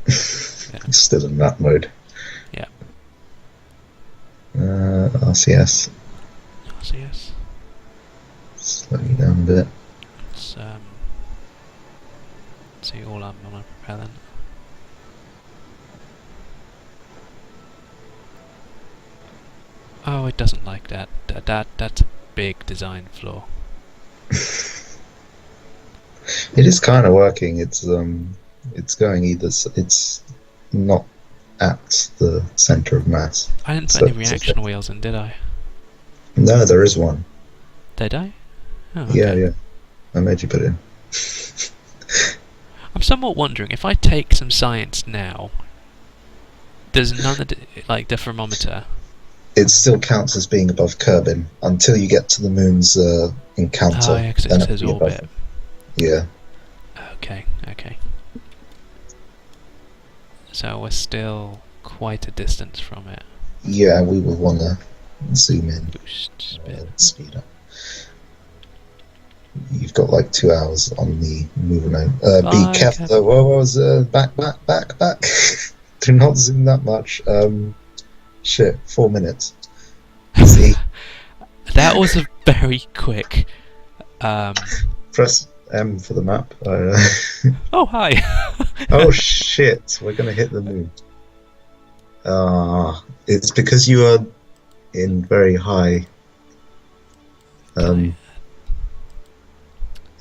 Yeah. It's still in that mode. Yeah. RCS. RCS. Slow you down a bit. Let's see all I'm on a propellant. Oh, it doesn't like that. That's a big design flaw. It is kind of working. It's going either. It's not at the center of mass. I didn't put So any it's reaction wheels in, did I? No, there is one. Did I? Oh, Yeah, okay. yeah. I made you put it in. I'm somewhat wondering if I take some science now. Does none of the, like the thermometer? It still counts as being above Kerbin until you get to the moon's encounter. Oh, yeah, because then it it'll says be above orbit. it. Yeah. Okay, okay. So we're still quite a distance from it. Yeah, we will want to zoom in, Boost speed. speed up. You've got like 2 hours on the mover node. Be careful though. Whoa, back. Do not zoom that much. Shit, 4 minutes. See? That was a very quick. Press M for the map. Oh, hi! Oh shit, we're gonna hit the moon. It's because you are in very high.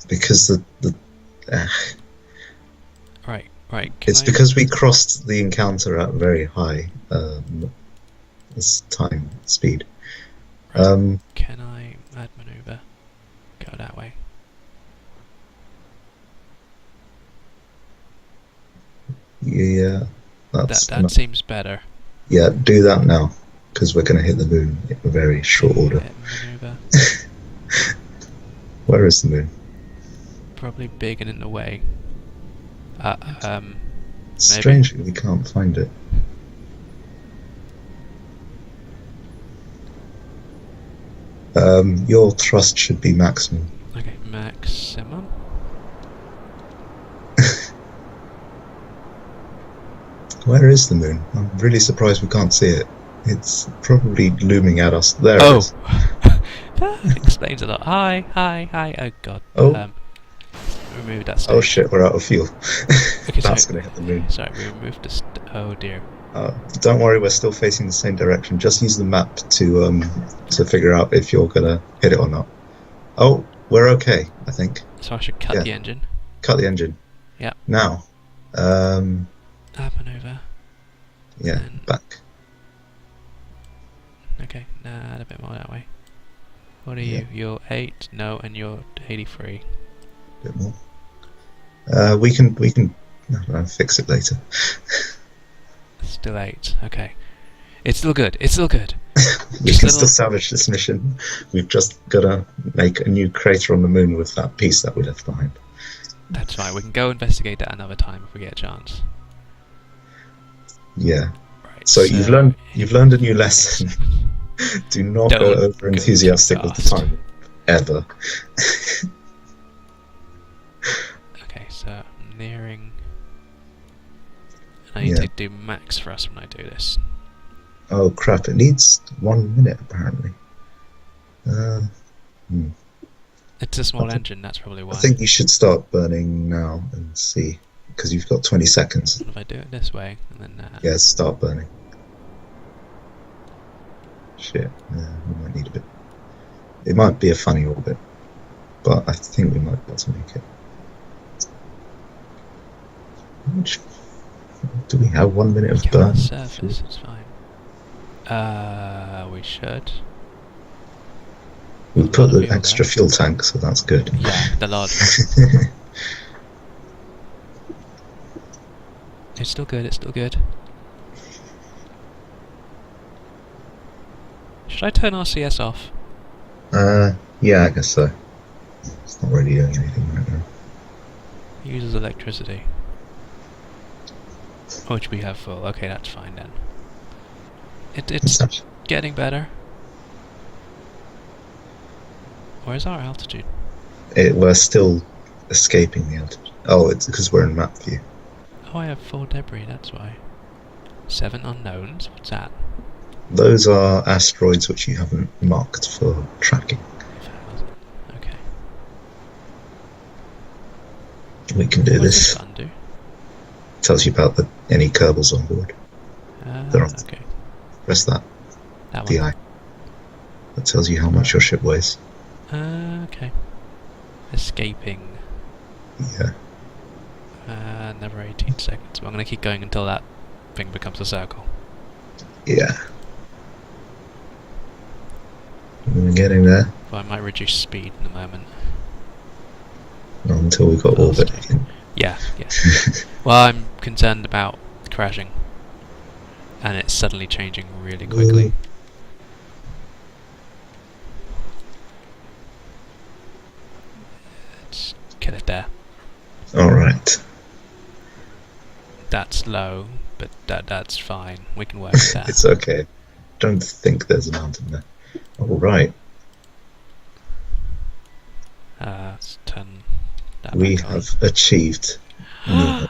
Because the Right. it's because we crossed the encounter at very high time speed. Right. Can I add maneuver? Go that way. Yeah, that seems better. Yeah, do that now because we're going to hit the moon in a very short order. Maneuver. Where is the moon? Probably big and in the way. Strangely, we can't find it. Your thrust should be maximum. Okay, maximum. Where is the moon? I'm really surprised we can't see it. It's probably looming at us. There it is. That explains a lot. Hi, hi, hi. Oh god. Oh. Remove that stage. Oh shit, we're out of fuel. Okay, That's sorry. gonna hit the moon. Sorry, we removed the. Oh dear. Don't worry, we're still facing the same direction. Just use the map to figure out if you're gonna hit it or not. Oh, we're okay, I think. So I should cut Yeah. the engine. Cut the engine. Yeah. Now. Up and over. Yeah, And back. okay, a bit more that way. What are Yeah. you? You're 8? No, and you're 83. A bit more. We can fix it later. Still 8. Okay. It's still good. It's still good. We can still salvage this mission. We've just gotta make a new crater on the moon with that piece that we left behind. That's fine. We can go investigate that another time if we get a chance. Yeah. Right. So you've learned a new lesson. Do not go over enthusiastic with the time ever. Okay, so I'm nearing. I need to do max for us when I do this. Oh crap! It needs 1 minute apparently. It's a small engine. That's probably why. I think you should start burning now and see, because you've got 20 seconds. If I do it this way and then. Yeah, start burning. Shit, we might need a bit. It might be a funny orbit, but I think we might be able to make it. Do we have 1 minute of burn? Surface, it's fine. We should. We put the extra fuel tank, so that's good. Yeah, the large. It's still good. It's still good. Should I turn RCS off? Yeah, I guess so. It's not really doing anything right now. It uses electricity. Which we have full. Okay, that's fine then. It's getting better. Where's our altitude? We're still escaping the altitude. Oh, it's because we're in map view. Oh, I have 4 debris, that's why. 7 unknowns? What's that? Those are asteroids which you haven't marked for tracking. Okay. We can do this. What does this button do? Tells you about any Kerbals on board. Okay. Press that. That the one. eye. That tells you how much your ship weighs. Okay. Escaping. Yeah. Another 18 seconds. I'm going to keep going until that thing becomes a circle. Yeah. We're getting there. Well, I might reduce speed in a moment. Not until we've got orbit again. Yeah. Well, I'm concerned about crashing. And it's suddenly changing really quickly. Let's get it there. Alright. That's low, but that's fine. We can work with that. It's okay. Don't think there's a mountain there. Alright. Let's turn that We back on. have achieved. We're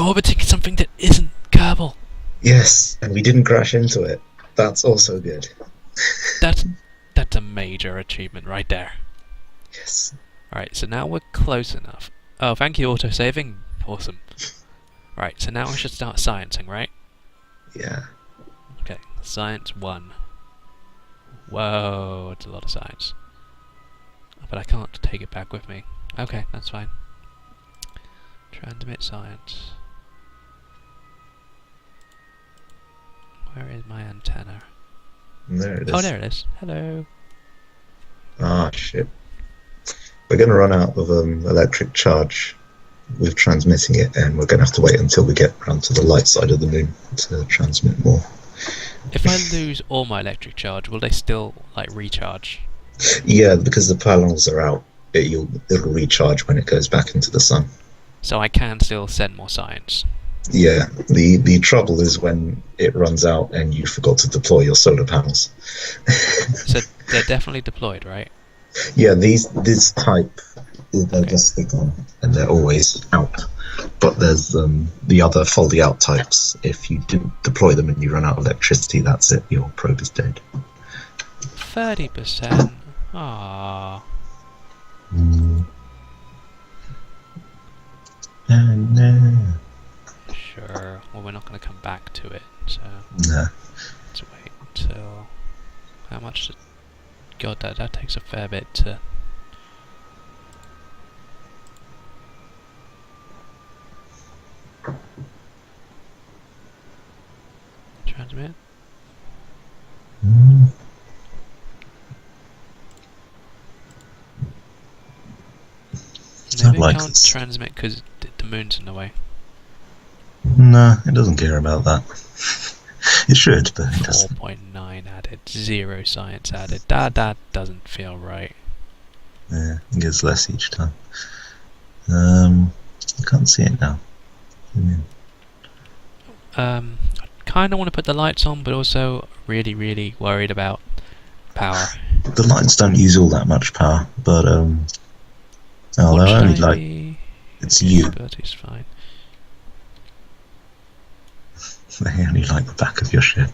orbiting something that isn't Kerbal. Yes, and we didn't crash into it. That's also good. That's a major achievement right there. Yes. Right, so now we're close enough. Oh, thank you, autosaving. Awesome. Right, so now I should start sciencing, right? Yeah. Okay, science 1. Whoa, it's a lot of science. But I can't take it back with me. Okay, that's fine. Transmit science. Where is my antenna? There it is. Oh, there it is. Hello. Ah, shit. We're going to run out of electric charge with transmitting it, and we're going to have to wait until we get around to the light side of the moon to transmit more. If I lose all my electric charge, will they still, like, recharge? Yeah, because the panels are out, it'll recharge when it goes back into the sun. So I can still send more science. Yeah, the trouble is when it runs out and you forgot to deploy your solar panels. So they're definitely deployed, right? Yeah, this type, they'll just stick on and they're always out. But there's the other folding out types. If you didn't deploy them and you run out of electricity, that's it. Your probe is dead. 30%. Ah. Mm. No. Sure. Well, we're not going to come back to it, so No. let's wait till. How much? God, that takes a fair bit to. Transmit. Mm. It's not Maybe it like can't this. transmit because the moon's in the way. No, it doesn't care about that. It should, but it doesn't. 4.9 added, 0 science added. That doesn't feel right. Yeah, it gets less each time. I can't see it now. I kind of want to put the lights on, but also really worried about power. The lights don't use all that much power, but oh, they're What should only I like be? it's you. Stability's fine. They only like the back of your ship.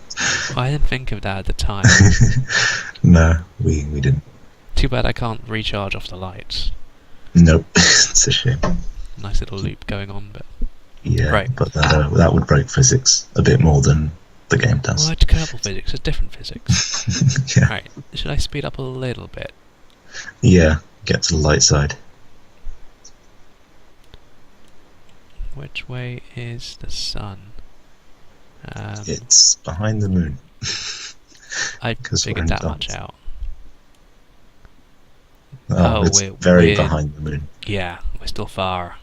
I didn't think of that at the time. No, we didn't. Too bad I can't recharge off the lights. Nope, it's a shame. Nice little loop going on, but Yeah, right. but that would break physics a bit more than the game does. Well, it's Kerbal physics. It's different physics. Yeah. Right. Should I speed up a little bit? Yeah, get to the light side. Which way is the sun? It's behind the moon. I figured that much out. Oh, it's we're very behind the moon. Yeah, we're still far.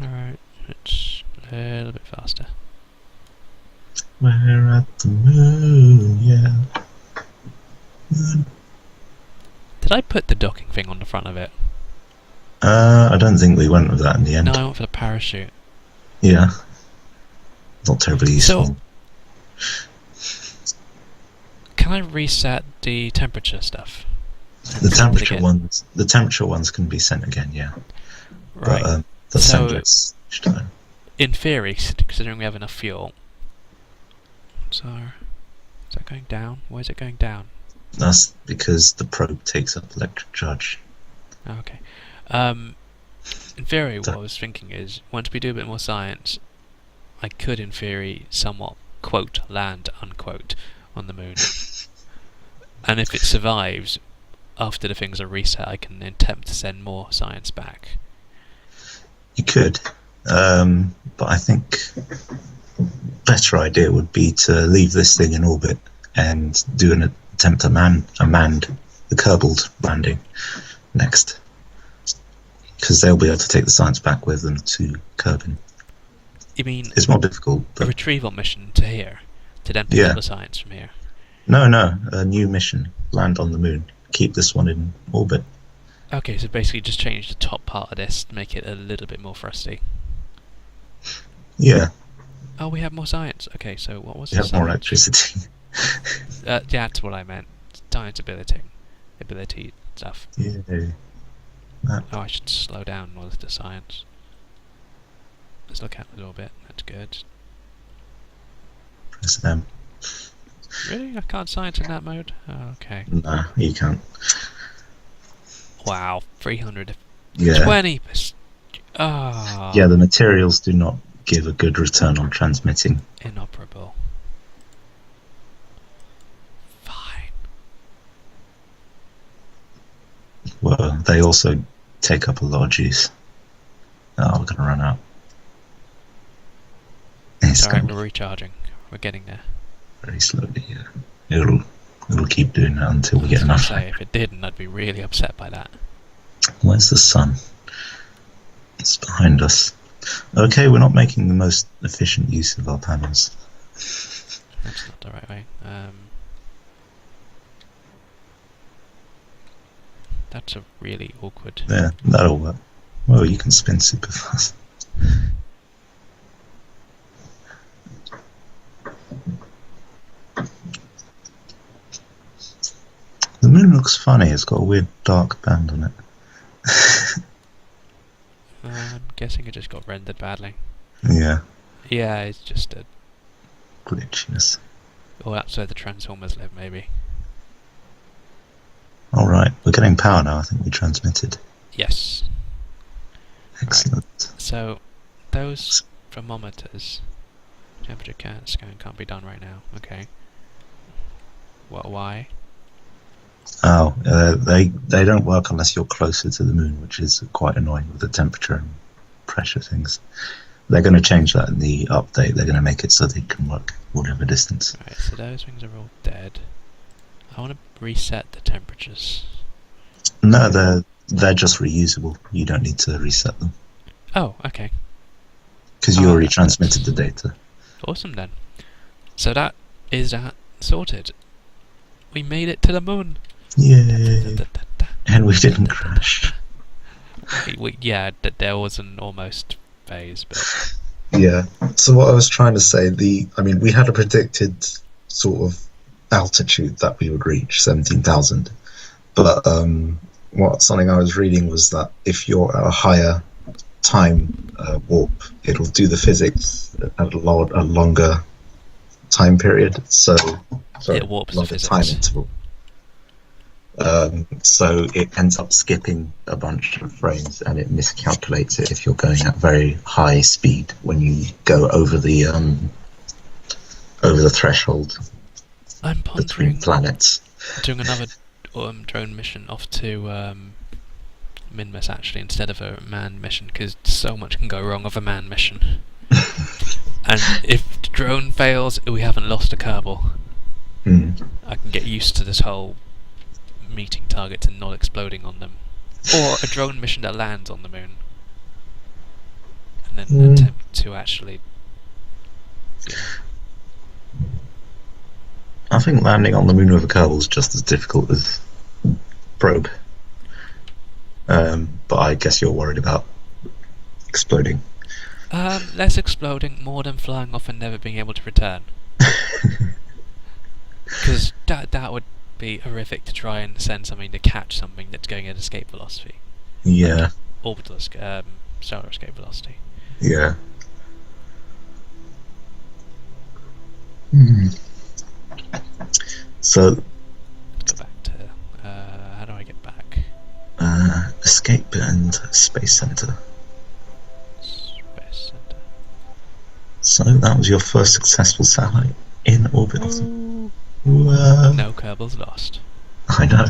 Alright, it's a little bit faster. We're at the moon, yeah. Moon. Did I put the docking thing on the front of it? I don't think we went with that in the end. No, I went for the parachute. Yeah. Not terribly useful. So, can I reset the temperature stuff? The temperature ones can be sent again, yeah. Right. But the so, send each time. In theory, considering we have enough fuel. So, is that going down? Why is it going down? That's because the probe takes up electric charge. Oh, okay. In theory, what I was thinking is, once we do a bit more science, I could, in theory, somewhat, quote, land, unquote, on the moon. And if it survives, after the things are reset, I can attempt to send more science back. You could, but I think a better idea would be to leave this thing in orbit and do an attempt to man the Kerbal landing next. Because they'll be able to take the science back with them to Kerbin. You mean it's more difficult? A retrieval mission to here, to then pick up the science from here? No, a new mission. Land on the moon. Keep this one in orbit. Okay, so basically just change the top part of this to make it a little bit more thrusty. Yeah. Oh, we have more science. Okay, so what was we have more electricity. Yeah, that's what I meant. Science ability stuff. Yeah. Oh, I should slow down with the science. Let's look at it a little bit. That's good. Press M. Really? I can't science in that mode? Oh, okay. Nah, you can't. Wow, 300. Yeah. 20%. Ah. Yeah, the materials do not give a good return on transmitting. Inoperable. Fine. Well, they also take up a lot of juice. Oh, we're going to run out. Alright, we're recharging. We're getting there. Very slowly, yeah. It'll keep doing that until we get enough. Say, if it didn't, I'd be really upset by that. Where's the sun? It's behind us. Okay, we're not making the most efficient use of our panels. That's not the right way. That's a really awkward... Yeah, that'll work. Well, you can spin super fast. The moon looks funny, it's got a weird dark band on it. I'm guessing it just got rendered badly. Yeah. Yeah, it's just a... glitchiness. Or that's where the Transformers live, maybe. All right, we're getting power now. I think we transmitted. Yes. Excellent. So, those thermometers, temperature scan can't be done right now. Okay. What? Why? Oh, they don't work unless you're closer to the moon, which is quite annoying with the temperature and pressure things. They're going to change that in the update. They're going to make it so they can work whatever distance. Right. So those things are all dead. I want to reset the temperatures. No, they're just reusable. You don't need to reset them Oh, okay. because you already transmitted the data. Awesome then. So that is that sorted. We made it to the moon. Yay! And we didn't crash. Yeah, there was an almost phase, but Yeah. So what I was trying to say, we had a predicted sort of altitude that we would reach, 17,000. But something I was reading was that if you're at a higher time warp, it'll do the physics at a longer time period. So it warps the longer physics. time interval. So it ends up skipping a bunch of frames, and it miscalculates it if you're going at very high speed when you go over the threshold I'm between pondering planets. doing another drone mission off to Minmus actually instead of a manned mission, because so much can go wrong of a manned mission. And if the drone fails, we haven't lost a Kerbal. I can get used to this whole meeting targets and not exploding on them. Or a drone mission that lands on the moon. And then attempt to actually... I think landing on the moon with a Kerbal is just as difficult as probe. But I guess you're worried about exploding. Less exploding, more than flying off and never being able to return. Because that would be horrific to try and send something to catch something that's going at escape velocity. Yeah. Like orbital solar escape velocity. Yeah. So Let's go back to how do I get back? escape and space center. Space center. So that was your first successful satellite in orbit. No Kerbal's lost. I know.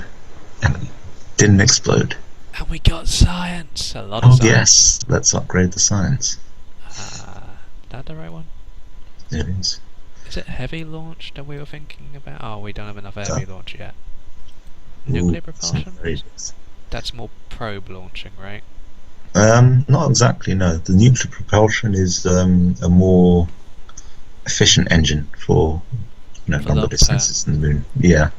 And it didn't explode. And we got science! A lot of science. Yes, let's upgrade the science. That the right one? It is. Is it heavy launch that we were thinking about? Oh, we don't have enough heavy launch yet. Nuclear propulsion? That's more probe launching, right? Not exactly, no. The nuclear propulsion is a more efficient engine for longer distances than the moon. Yeah.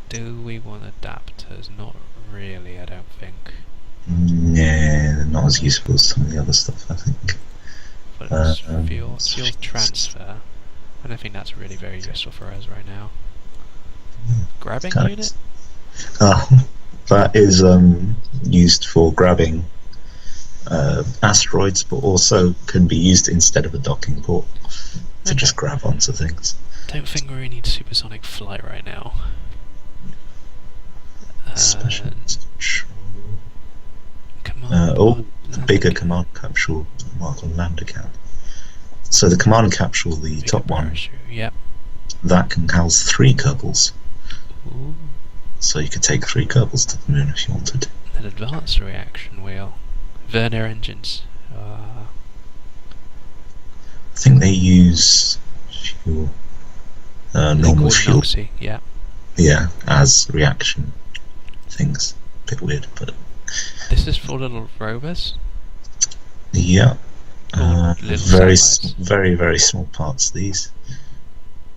Do we want adapters? Not really, I don't think. Yeah, they're not as useful as some of the other stuff, I think. But fuel transfer. I don't think that's really very useful for us right now. Grabbing unit? That is used for grabbing asteroids, but also can be used instead of a docking port to just grab onto things. Don't think we really need supersonic flight right now. Special command the bigger command capsule marked on lander can. So the command capsule, the top one, yep, that can house 3 Kerbals. Ooh. So you could take 3 Kerbals to the moon if you wanted. An advanced reaction wheel. Werner engines. I think they use fuel. Normal fuel. Noxy, yeah. Yeah, as reaction things. Bit weird, but... This is for little rovers? Yeah. Very, very small parts, these.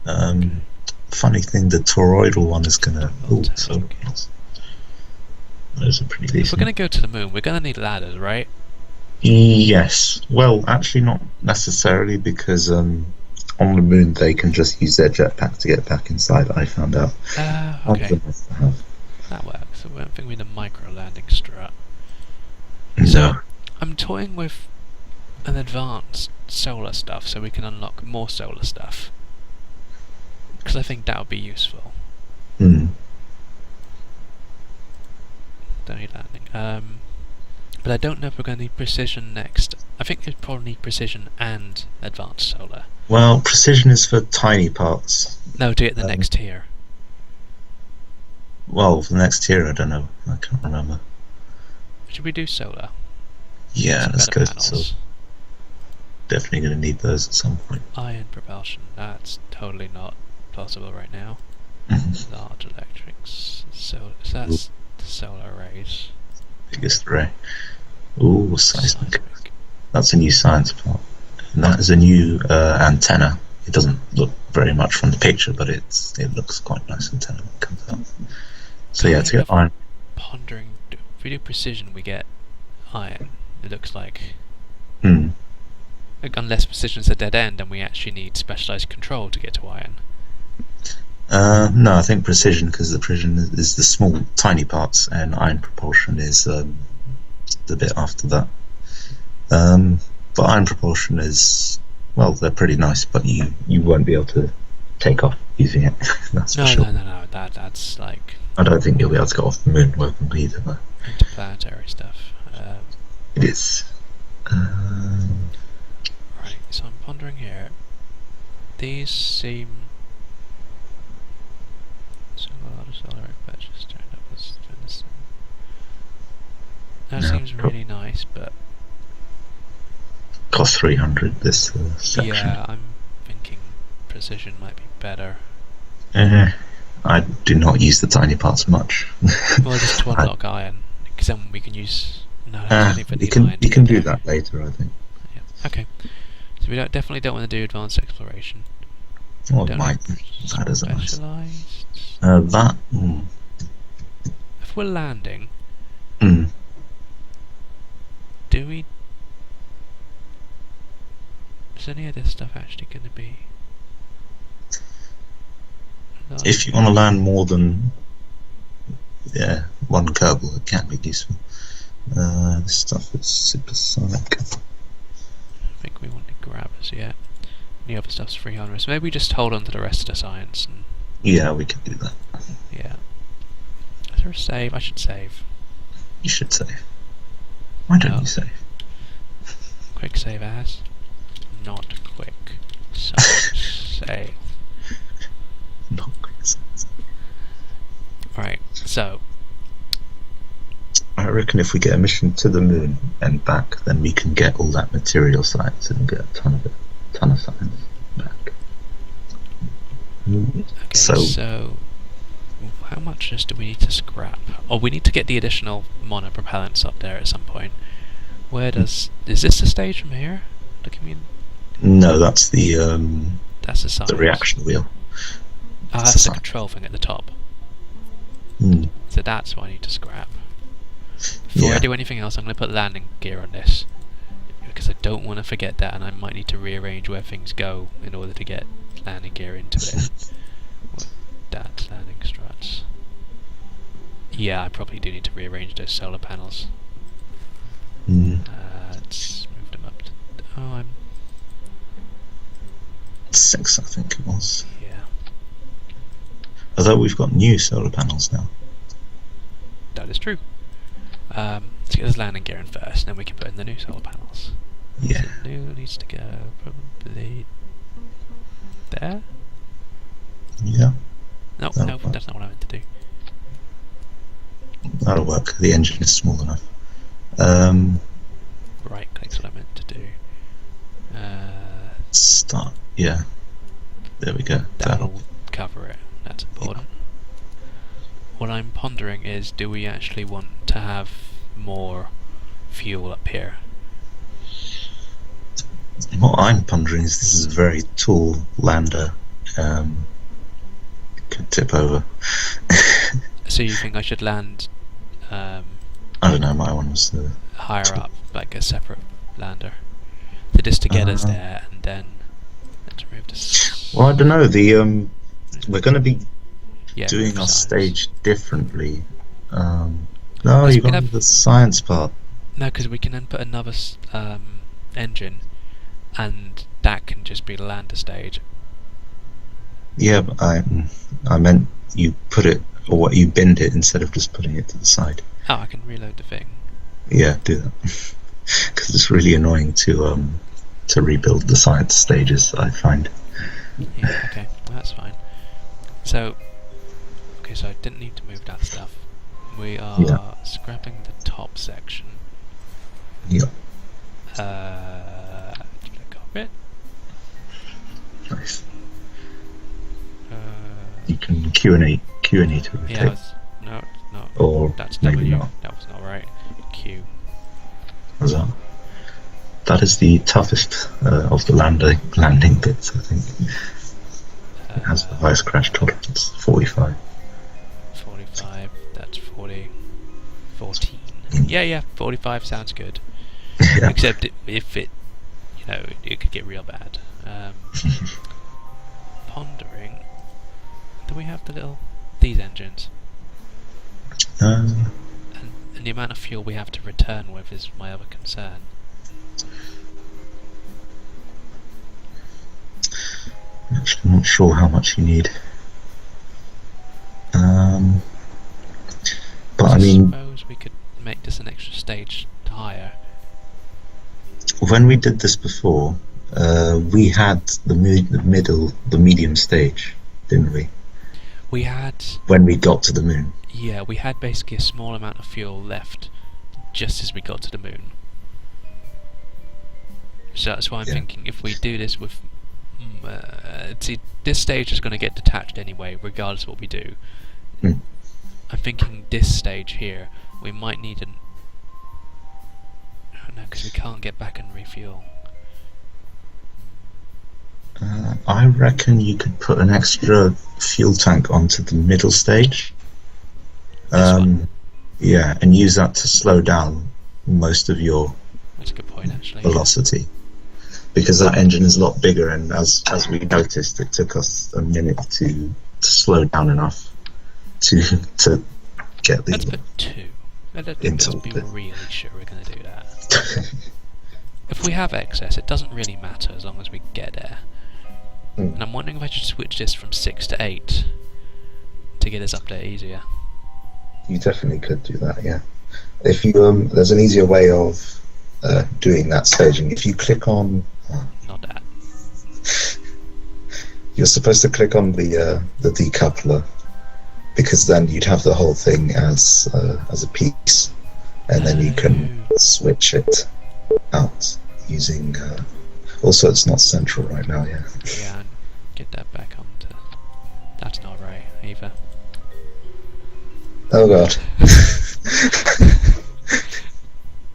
Funny thing, the toroidal one is going to... Those are pretty decent. If we're going to go to the moon, we're going to need ladders, right? Yes. Well, actually not necessarily, because on the moon they can just use their jetpack to get back inside, I found out. Okay. That works. So we don't think we need a micro landing strut. No. So, I'm toying with an advanced solar stuff so we can unlock more solar stuff. Because I think that would be useful. Hmm. Don't need landing. But I don't know if we're going to need precision next. I think we probably need precision and advanced solar. Well, precision is for tiny parts. No, to get the next tier. Well, for the next tier, I don't know. I can't remember. Should we do solar? Yeah, Some let's better go. panels. So definitely going to need those at some point. Iron propulsion. That's totally not possible right now. Large electrics. So that's the solar arrays. Biggest array. Ooh, seismic. That's a new science part. And that is a new antenna. It doesn't look very much from the picture, but it looks quite nice antenna when it comes out. So yeah, to get iron. Pondering. If we do precision, we get iron. It looks like. Like, unless precision is a dead end, and we actually need specialized control to get to iron. No, I think precision, because the precision is the small, tiny parts, and iron propulsion is the bit after that. But iron propulsion is, well, they're pretty nice, but you won't be able to take off using it. That's for sure. No. That's like. I don't think you'll be able to get off the moon with them either. Though. Interplanetary stuff. It is. Right, so I'm pondering here. These seem. Solar purchase turned up as venison. That seems really nice, but. Cost 300 this section. Yeah, I'm thinking precision might be better. I do not use the tiny parts much. Well, just to unlock iron, because then we can use. No, you can do that later, I think. Yeah. Okay, so we definitely don't want to do advanced exploration. Oh, it might. That is nice. Specialized. That. If we're landing, do we? Is any of this stuff actually going to be? If you want to land more than one Kerbal, it can be useful. This stuff is supersonic. I think we want to grab us yet. The other stuff's 300, so maybe we just hold on to the rest of the science. And yeah, we can do that. Yeah. Is there a save? I should save. You should save. Why don't you save? Quick save as. Not quick. So save. Not quick save. Right, so. I reckon if we get a mission to the moon and back, then we can get all that material science and get a ton of science back. Okay, so how much just do we need to scrap? Oh, we need to get the additional monopropellants up there at some point. Where does... Is this the stage from here? Look at me. No, that's the that's the science. The reaction wheel. Oh, that's the control thing at the top. So that's what I need to scrap. Before I do anything else, I'm going to put landing gear on this, because I don't want to forget that, and I might need to rearrange where things go in order to get landing gear into it. That's landing struts. Yeah, I probably do need to rearrange those solar panels. Let's move them up to... Oh, I'm... 6, I think it was. Yeah. Although we've got new solar panels now. That is true. Let's get this landing gear in first, then we can put in the new solar panels. Yeah. So new needs to go probably there? Yeah. No, that's not what I meant to do. That'll work. The engine is small enough. Right click's what I meant to do. Start. Yeah. There we go. That'll cover it. That's important. What I'm pondering is, do we actually want to have more fuel up here? What I'm pondering is this is a very tall lander. Could tip over. So you think I should land I don't know, my one was higher up, like a separate lander, to just to get us there, and then let's remove this. Well, I don't know. We're going to be doing our stage differently. No, you got the science part. No, because we can then put another engine, and that can just be the lander stage. Yeah, but I meant you put it, or what, you binned it instead of just putting it to the side. Oh, I can reload the thing. Yeah, do that. Because it's really annoying to rebuild the science stages, I find. Yeah, okay, that's fine. So, okay, so I didn't need to move that stuff. We are scrapping the top section. Yeah. Click off it. Nice. You can Q&A to rotate. Yeah, no, Or that's maybe W. not. That was not right. Q. How's that? That is the toughest of the landing bits, I think. It has the highest crash tolerance, 45. 45, that's 40. 14. Yeah, 45 sounds good. Yeah. Except if it, it could get real bad. Pondering. Do we have these engines? And the amount of fuel we have to return with is my other concern. I'm actually not sure how much you need. But I mean, suppose we could make this an extra stage higher. when we did this before, we had the medium stage, didn't we? We had... When we got to the moon. Yeah, we had basically a small amount of fuel left just as we got to the moon. So that's why I'm thinking if we do this with... see, this stage is going to get detached anyway, regardless of what we do. I'm thinking this stage here, we might need an... I don't know, because we can't get back and refuel. I reckon you could put an extra fuel tank onto the middle stage. Yeah, and use that to slow down most of your That's a good point, actually. velocity. Because that engine is a lot bigger, and as we noticed, it took us a minute to slow down enough to get the... Let's put 2. Let's be really sure we're going to do that. If we have excess, it doesn't really matter as long as we get there. And I'm wondering if I should switch this from 6 to 8 to get us up there easier. You definitely could do that, yeah. If you there's an easier way of doing that staging. If you click on... Not that. You're supposed to click on the decoupler, because then you'd have the whole thing as a piece, and then you can switch it out using... also, it's not central right now, yeah. Yeah, get that back onto... That's not right, either. Oh god.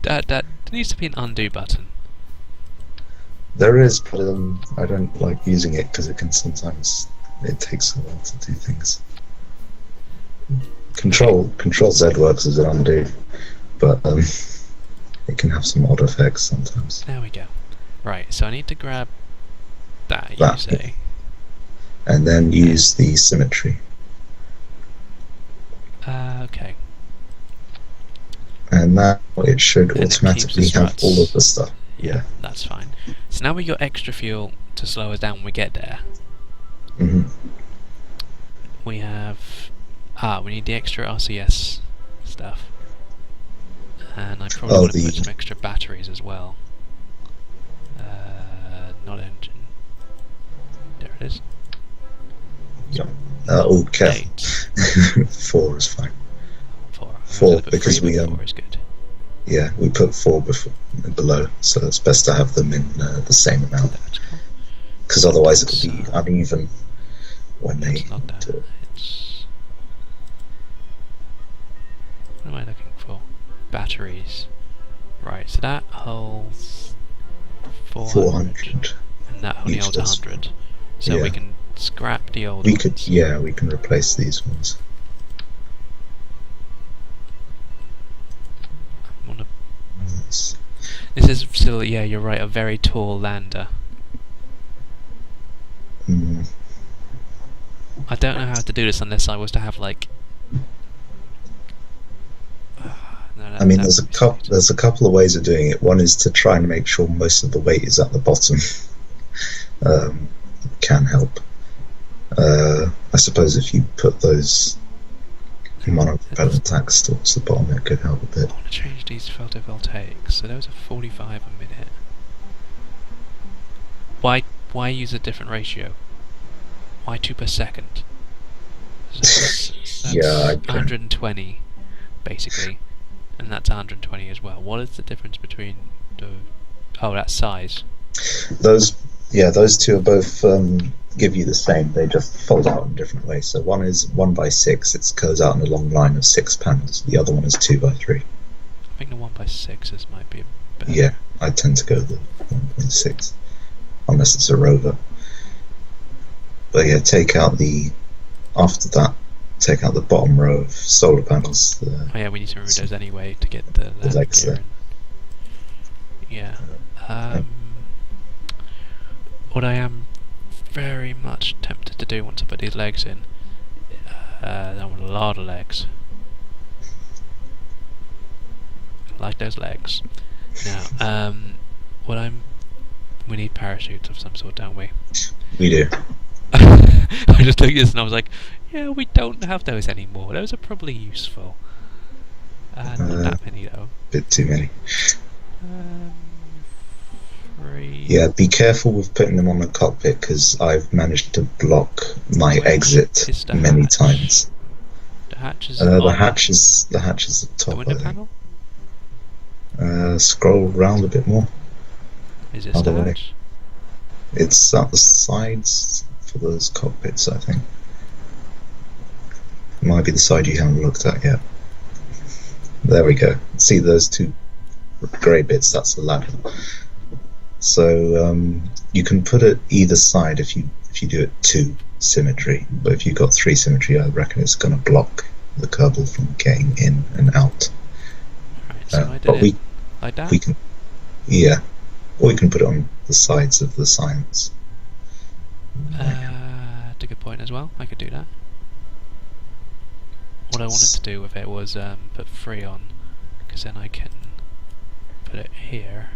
There needs to be an undo button. There is, but I don't like using it because it takes a while to do things. Control Z works as an undo, but it can have some odd effects sometimes. There we go. Right, so I need to grab that, you say. And then use the symmetry. Okay. And now it should And automatically have all of the stuff. Yeah. That's fine. So now we got extra fuel to slow us down when we get there. We have... we need the extra RCS stuff. And I probably want to put some extra batteries as well. Not engine. There it is. Yep. Okay. 8. 4 is fine. 4 because we 4 is good. Yeah, we put 4 below, so it's best to have them in the same amount. Because otherwise it'll be uneven when they do it. What am I looking for? Batteries. Right, so that holds 400. And that only holds 100. So we can scrap the old ones. We can replace these ones. This is still, yeah, you're right, a very tall lander. I don't know how to do this unless I was to have like... I mean, there's a couple of ways of doing it. One is to try and make sure most of the weight is at the bottom. Can help. I suppose if you put those monopropellant tanks towards the bottom, it could help a bit. I want to change these photovoltaics. So those are 45 a minute. Why use a different ratio? Why 2 per second? That's Yeah, 120, basically. And that's 120 as well. What is the difference between the... Oh, that's size. those two are both give you the same. They just fold out in different ways. So one is 1x6. It goes out in a long line of 6 panels. The other one is 2x3. I think the 1x6s might be better. Yeah, I tend to go the 1.6 unless it's a rover. But yeah, after that, take out the bottom row of solar panels. Oh yeah, we need to remove those anyway to get the legs there. Yeah. What I am very much tempted to do once I put these legs in, I want a lot of legs. I like those legs. Now, we need parachutes of some sort, don't we? We do. I just took this and I was like, yeah, we don't have those anymore. Those are probably useful. Not that many though. Bit too many. 3. Yeah, be careful with putting them on the cockpit because I've managed to block my exit many times. The hatch is the hatch is at the top. The window panel? Scroll round a bit more. Is this the hatch? It's at the sides for those cockpits, I think. Might be the side you haven't looked at yet. There we go. See those two grey bits? That's the ladder. So you can put it either side if you do it 2 symmetry, but if you've got 3 symmetry, I reckon it's going to block the Kerbal from getting in and out. Right, so I did it like that? We can, yeah, or we can put it on the sides of the signs. That's a good point as well. I could do that. What I wanted to do with it was put 3 on, because then I can put it here.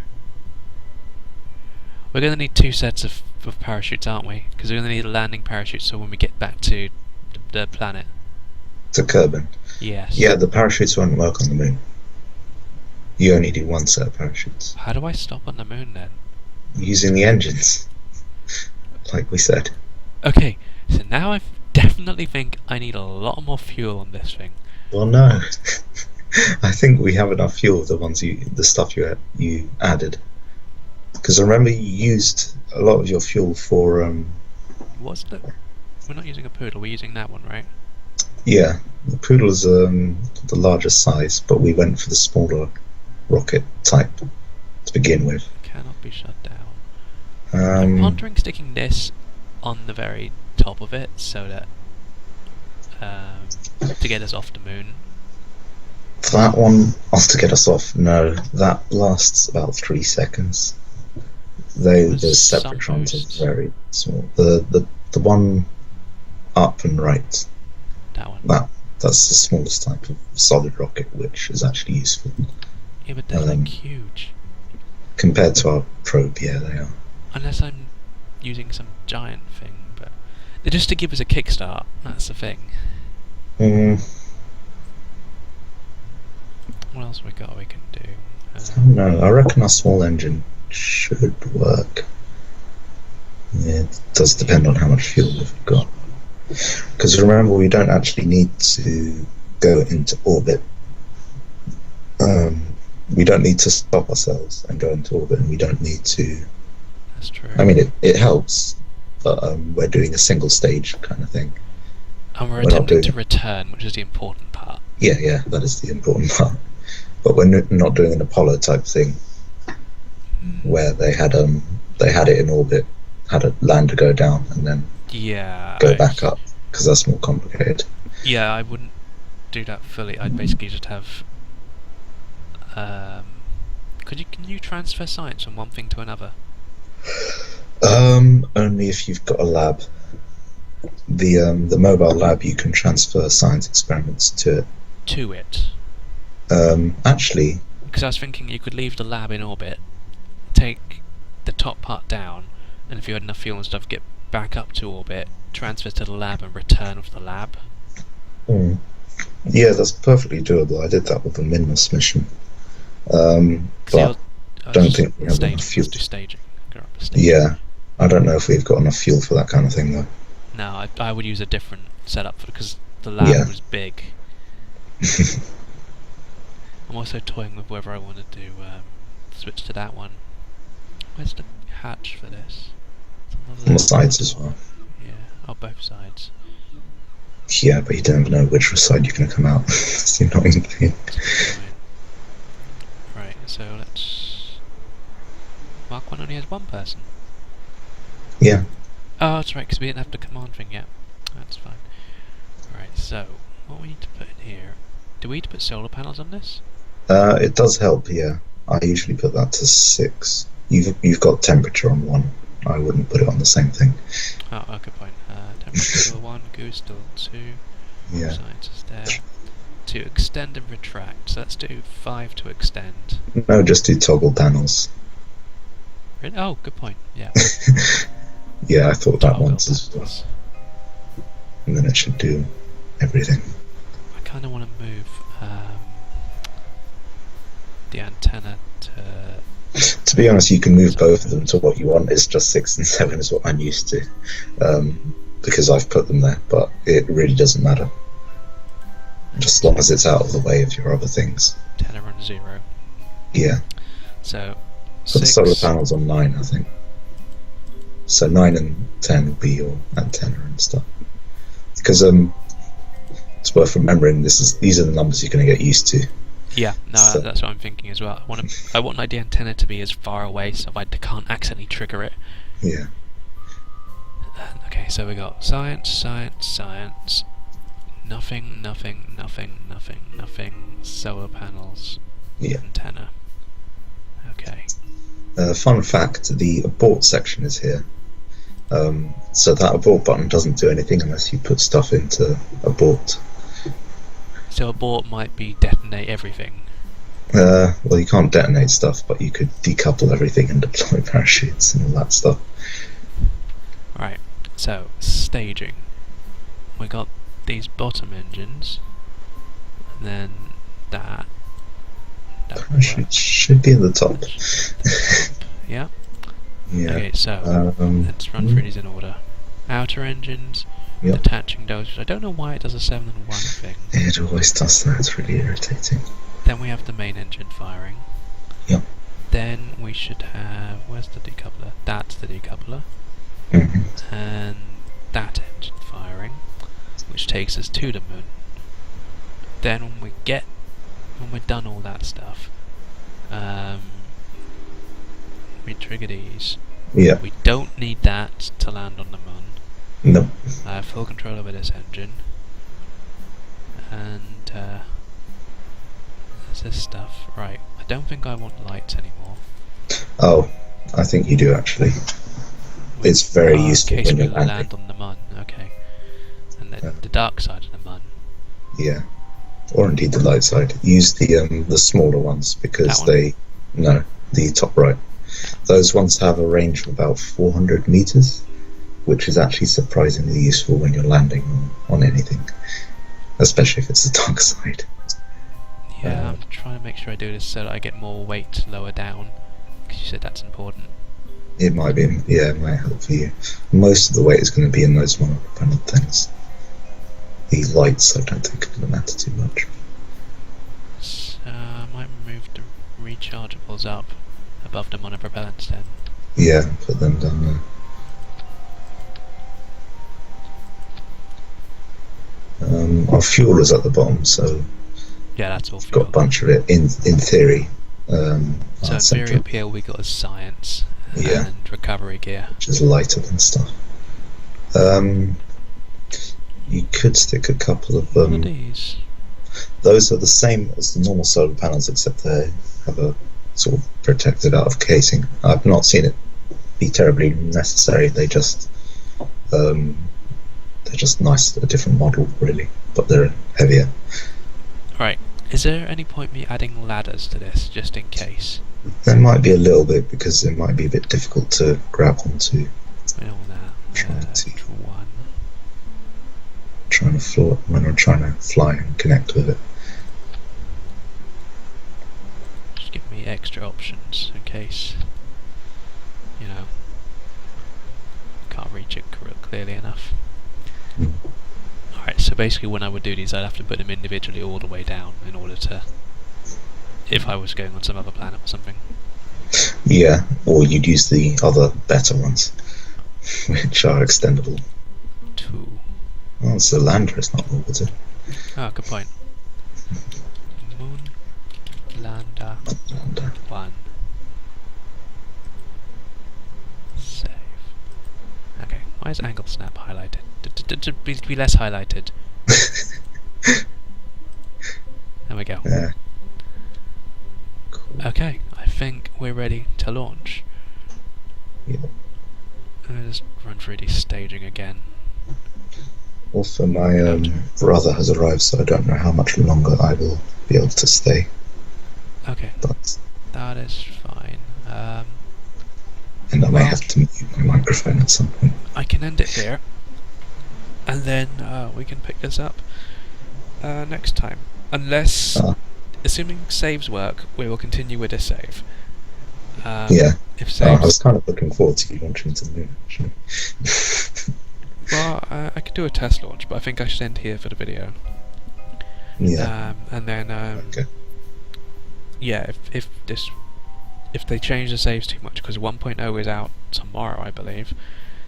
We're going to need 2 sets of parachutes, aren't we? Because we're going to need a landing parachute so when we get back to the planet. To Kerbal? Yes. Yeah, the parachutes won't work on the moon. You only need 1 set of parachutes. How do I stop on the moon then? Using the engines, like we said. Okay, so now I definitely think I need a lot more fuel on this thing. Well, no. I think we have enough fuel, the stuff you added. Because remember, you used a lot of your fuel for. We're not using a poodle. We're using that one, right? Yeah, the poodle is the larger size, but we went for the smaller rocket type to begin with. Cannot be shut down. I'm pondering sticking this on the very top of it so that to get us off the moon. That one, to get us off, no, that lasts about 3 seconds. The separatrons are very small. The one up and right. That one. That's the smallest type of solid rocket, which is actually useful. Yeah, but they're like huge. Compared to our probe, yeah, they are. Unless I'm using some giant thing, but they're just to give us a kickstart. That's the thing. What else we got? We can do. No, I reckon our small engine should work. Yeah, it does depend on how much fuel we've got. Because remember, we don't actually need to go into orbit. We don't need to stop ourselves and go into orbit, and we don't need to. That's true. I mean, it helps, but we're doing a single stage kind of thing. And we're attempting to return, which is the important part. Yeah, that is the important part. But we're not doing an Apollo type thing, where they had it in orbit, had a lander go down, and then go back up, because that's more complicated. Yeah, I wouldn't do that fully. I'd basically just have. Can you transfer science from one thing to another? Only if you've got a lab. The mobile lab, you can transfer science experiments to it. To it. Actually. Because I was thinking you could leave the lab in orbit, take the top part down, and if you had enough fuel and stuff, get back up to orbit, transfer to the lab, and return with the lab. Hmm. Yeah, that's perfectly doable. I did that with the Minmus mission. But don't think we have staging. enough fuel. Let's do staging. Go up to staging. Yeah, I don't know if we've got enough fuel for that kind of thing though. No, I would use a different setup because the lab Yeah. was big. I'm also toying with whether I want to do switch to that one. Where's the hatch for this? It's On the sides as well. Yeah, on both sides. Yeah, but you don't know which side you're going to come out. That's the annoying thing. Right, so let's... Mark 1 only has one person. Yeah. Oh, that's right, because we didn't have the command thing yet. That's fine. Right, so, what we need to put in here... Do we need to put solar panels on this? It does help, yeah. I usually put that to 6. You've got temperature on 1. I wouldn't put it on the same thing. Oh, good point. Temperature still 1, goo still 2. Yeah. Science is there. To extend and retract. So let's do 5 to extend. No, just do toggle panels. Really? Oh, good point. Yeah. Yeah, I thought that Toggle once as well. panels. And then it should do everything. I kind of want to move the antenna to... To be honest, you can move both of them to what you want. It's just 6 and 7 is what I'm used to. Because I've put them there, but it really doesn't matter. Just as long as it's out of the way of your other things. Antenna on 0. Yeah. So, Put the 6... solar panels on 9, I think. So 9 and 10 will be your antenna and stuff. Because it's worth remembering these are the numbers you're going to get used to. Yeah, no, So- that's what I'm thinking as well. I want the antenna to be as far away so I can't accidentally trigger it. Yeah. Okay, so we got science, science, science. Nothing, nothing, nothing, nothing, nothing. Solar panels. Yeah. Antenna. Okay. Fun fact, the abort section is here. So that abort button doesn't do anything unless you put stuff into abort. So abort might be detonate everything. Well, you can't detonate stuff, but you could decouple everything and deploy parachutes and all that stuff. Right, so staging. We got these bottom engines, and then that. That will work. Parachutes should be at the top. Yeah. Yeah. Okay, so let's run through these in order. Outer engines, Yep. attaching doses. I don't know why it does a 7 and 1 thing. It always does that, it's really irritating. Then we have the main engine firing. Yep. Then we should have... Where's the decoupler? That's the decoupler. Mm-hmm. And that engine firing, which takes us to the MUN. Then when we're done all that stuff, we trigger these. Yeah. We don't need that to land on the MUN. No. I have full control over this engine. And there's this stuff. Right, I don't think I want lights anymore. Oh, I think you do actually. It's very useful in case when we you're landing. land on the MUN, okay. And then Yeah. the dark side of the MUN. Yeah. Or indeed the light side. Use the smaller ones because That one? the top right. Those ones have a range of about 400 meters, which is actually surprisingly useful when you're landing on anything, especially if it's the dark side. Yeah, I'm trying to make sure I do this so that I get more weight lower down, because you said that's important. It might be, yeah, it might help for you. Most of the weight is going to be in those monopropellant things. The lights, I don't think, are going to matter too much. So, I might move the rechargeables up above the monopropellants then. Yeah, put them down there. Our fuel is at the bottom, so Yeah, that's all we've got a fuel. bunch of it in theory. So our in theory central, up here we got a science Yeah. and recovery gear. which is lighter than stuff. You could stick a couple of What are these? those are the same as the normal solar panels, except they have a sort of protected out of casing. I've not seen it be terribly necessary. They're just nice, a different model really, but they're heavier. Right, is there any point me adding ladders to this, just in case? There might be a little bit because it might be a bit difficult to grab onto. I know that. 1. Trying to float when I'm trying to fly and connect with it. Just give me extra options in case, you know, can't reach it clearly enough. Alright, so basically when I would do these I'd have to put them individually all the way down in order to, if I was going on some other planet or something. Yeah, or you'd use the other better ones, which are extendable. 2. Oh, it's a lander, it's not orbited. Ah, good point. Moon lander Lander. 1. Save. Okay, why is angle snap highlighted? Be less highlighted. There we go. Yeah. Cool. Okay, I think we're ready to launch. Yeah. I'm gonna just run through the staging again. Also, my brother has arrived, so I don't know how much longer I will be able to stay. Okay, But that is fine. and I may have to mute my microphone at some point. I can end it here, and then we can pick this up next time. Unless, assuming saves work, we will continue with this save. Yeah. If I saves, was kind of looking forward to you launching to the moon, actually. well, I could do a test launch, but I think I should end here for the video. Yeah. And then, Okay. yeah, if they change the saves too much, because 1.0 is out tomorrow, I believe.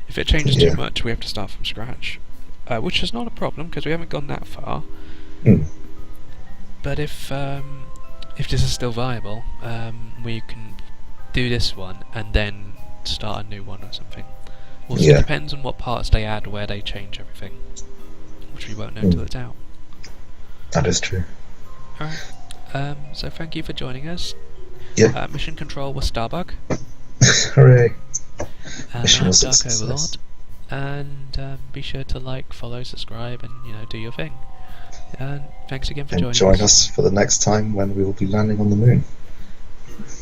If it changes too much, we have to start from scratch, which is not a problem because we haven't gone that far. Mm. But if this is still viable, we can do this one and then start a new one or something. Also, it depends on what parts they add, where they change everything, which we won't know till it's out. That is true. Alright, so thank you for joining us. Yeah. Mission control was Starbug. Hooray. And Mission I'm was a Dark success. Overlord. And be sure to like, follow, subscribe, and do your thing. And thanks again for And joining join us for the next time when we will be landing on the moon.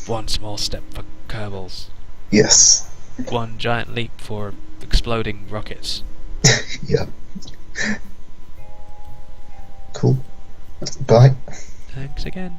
One small step for Kerbals. Yes. One giant leap for exploding rockets. Yeah. Cool. Bye. Thanks again.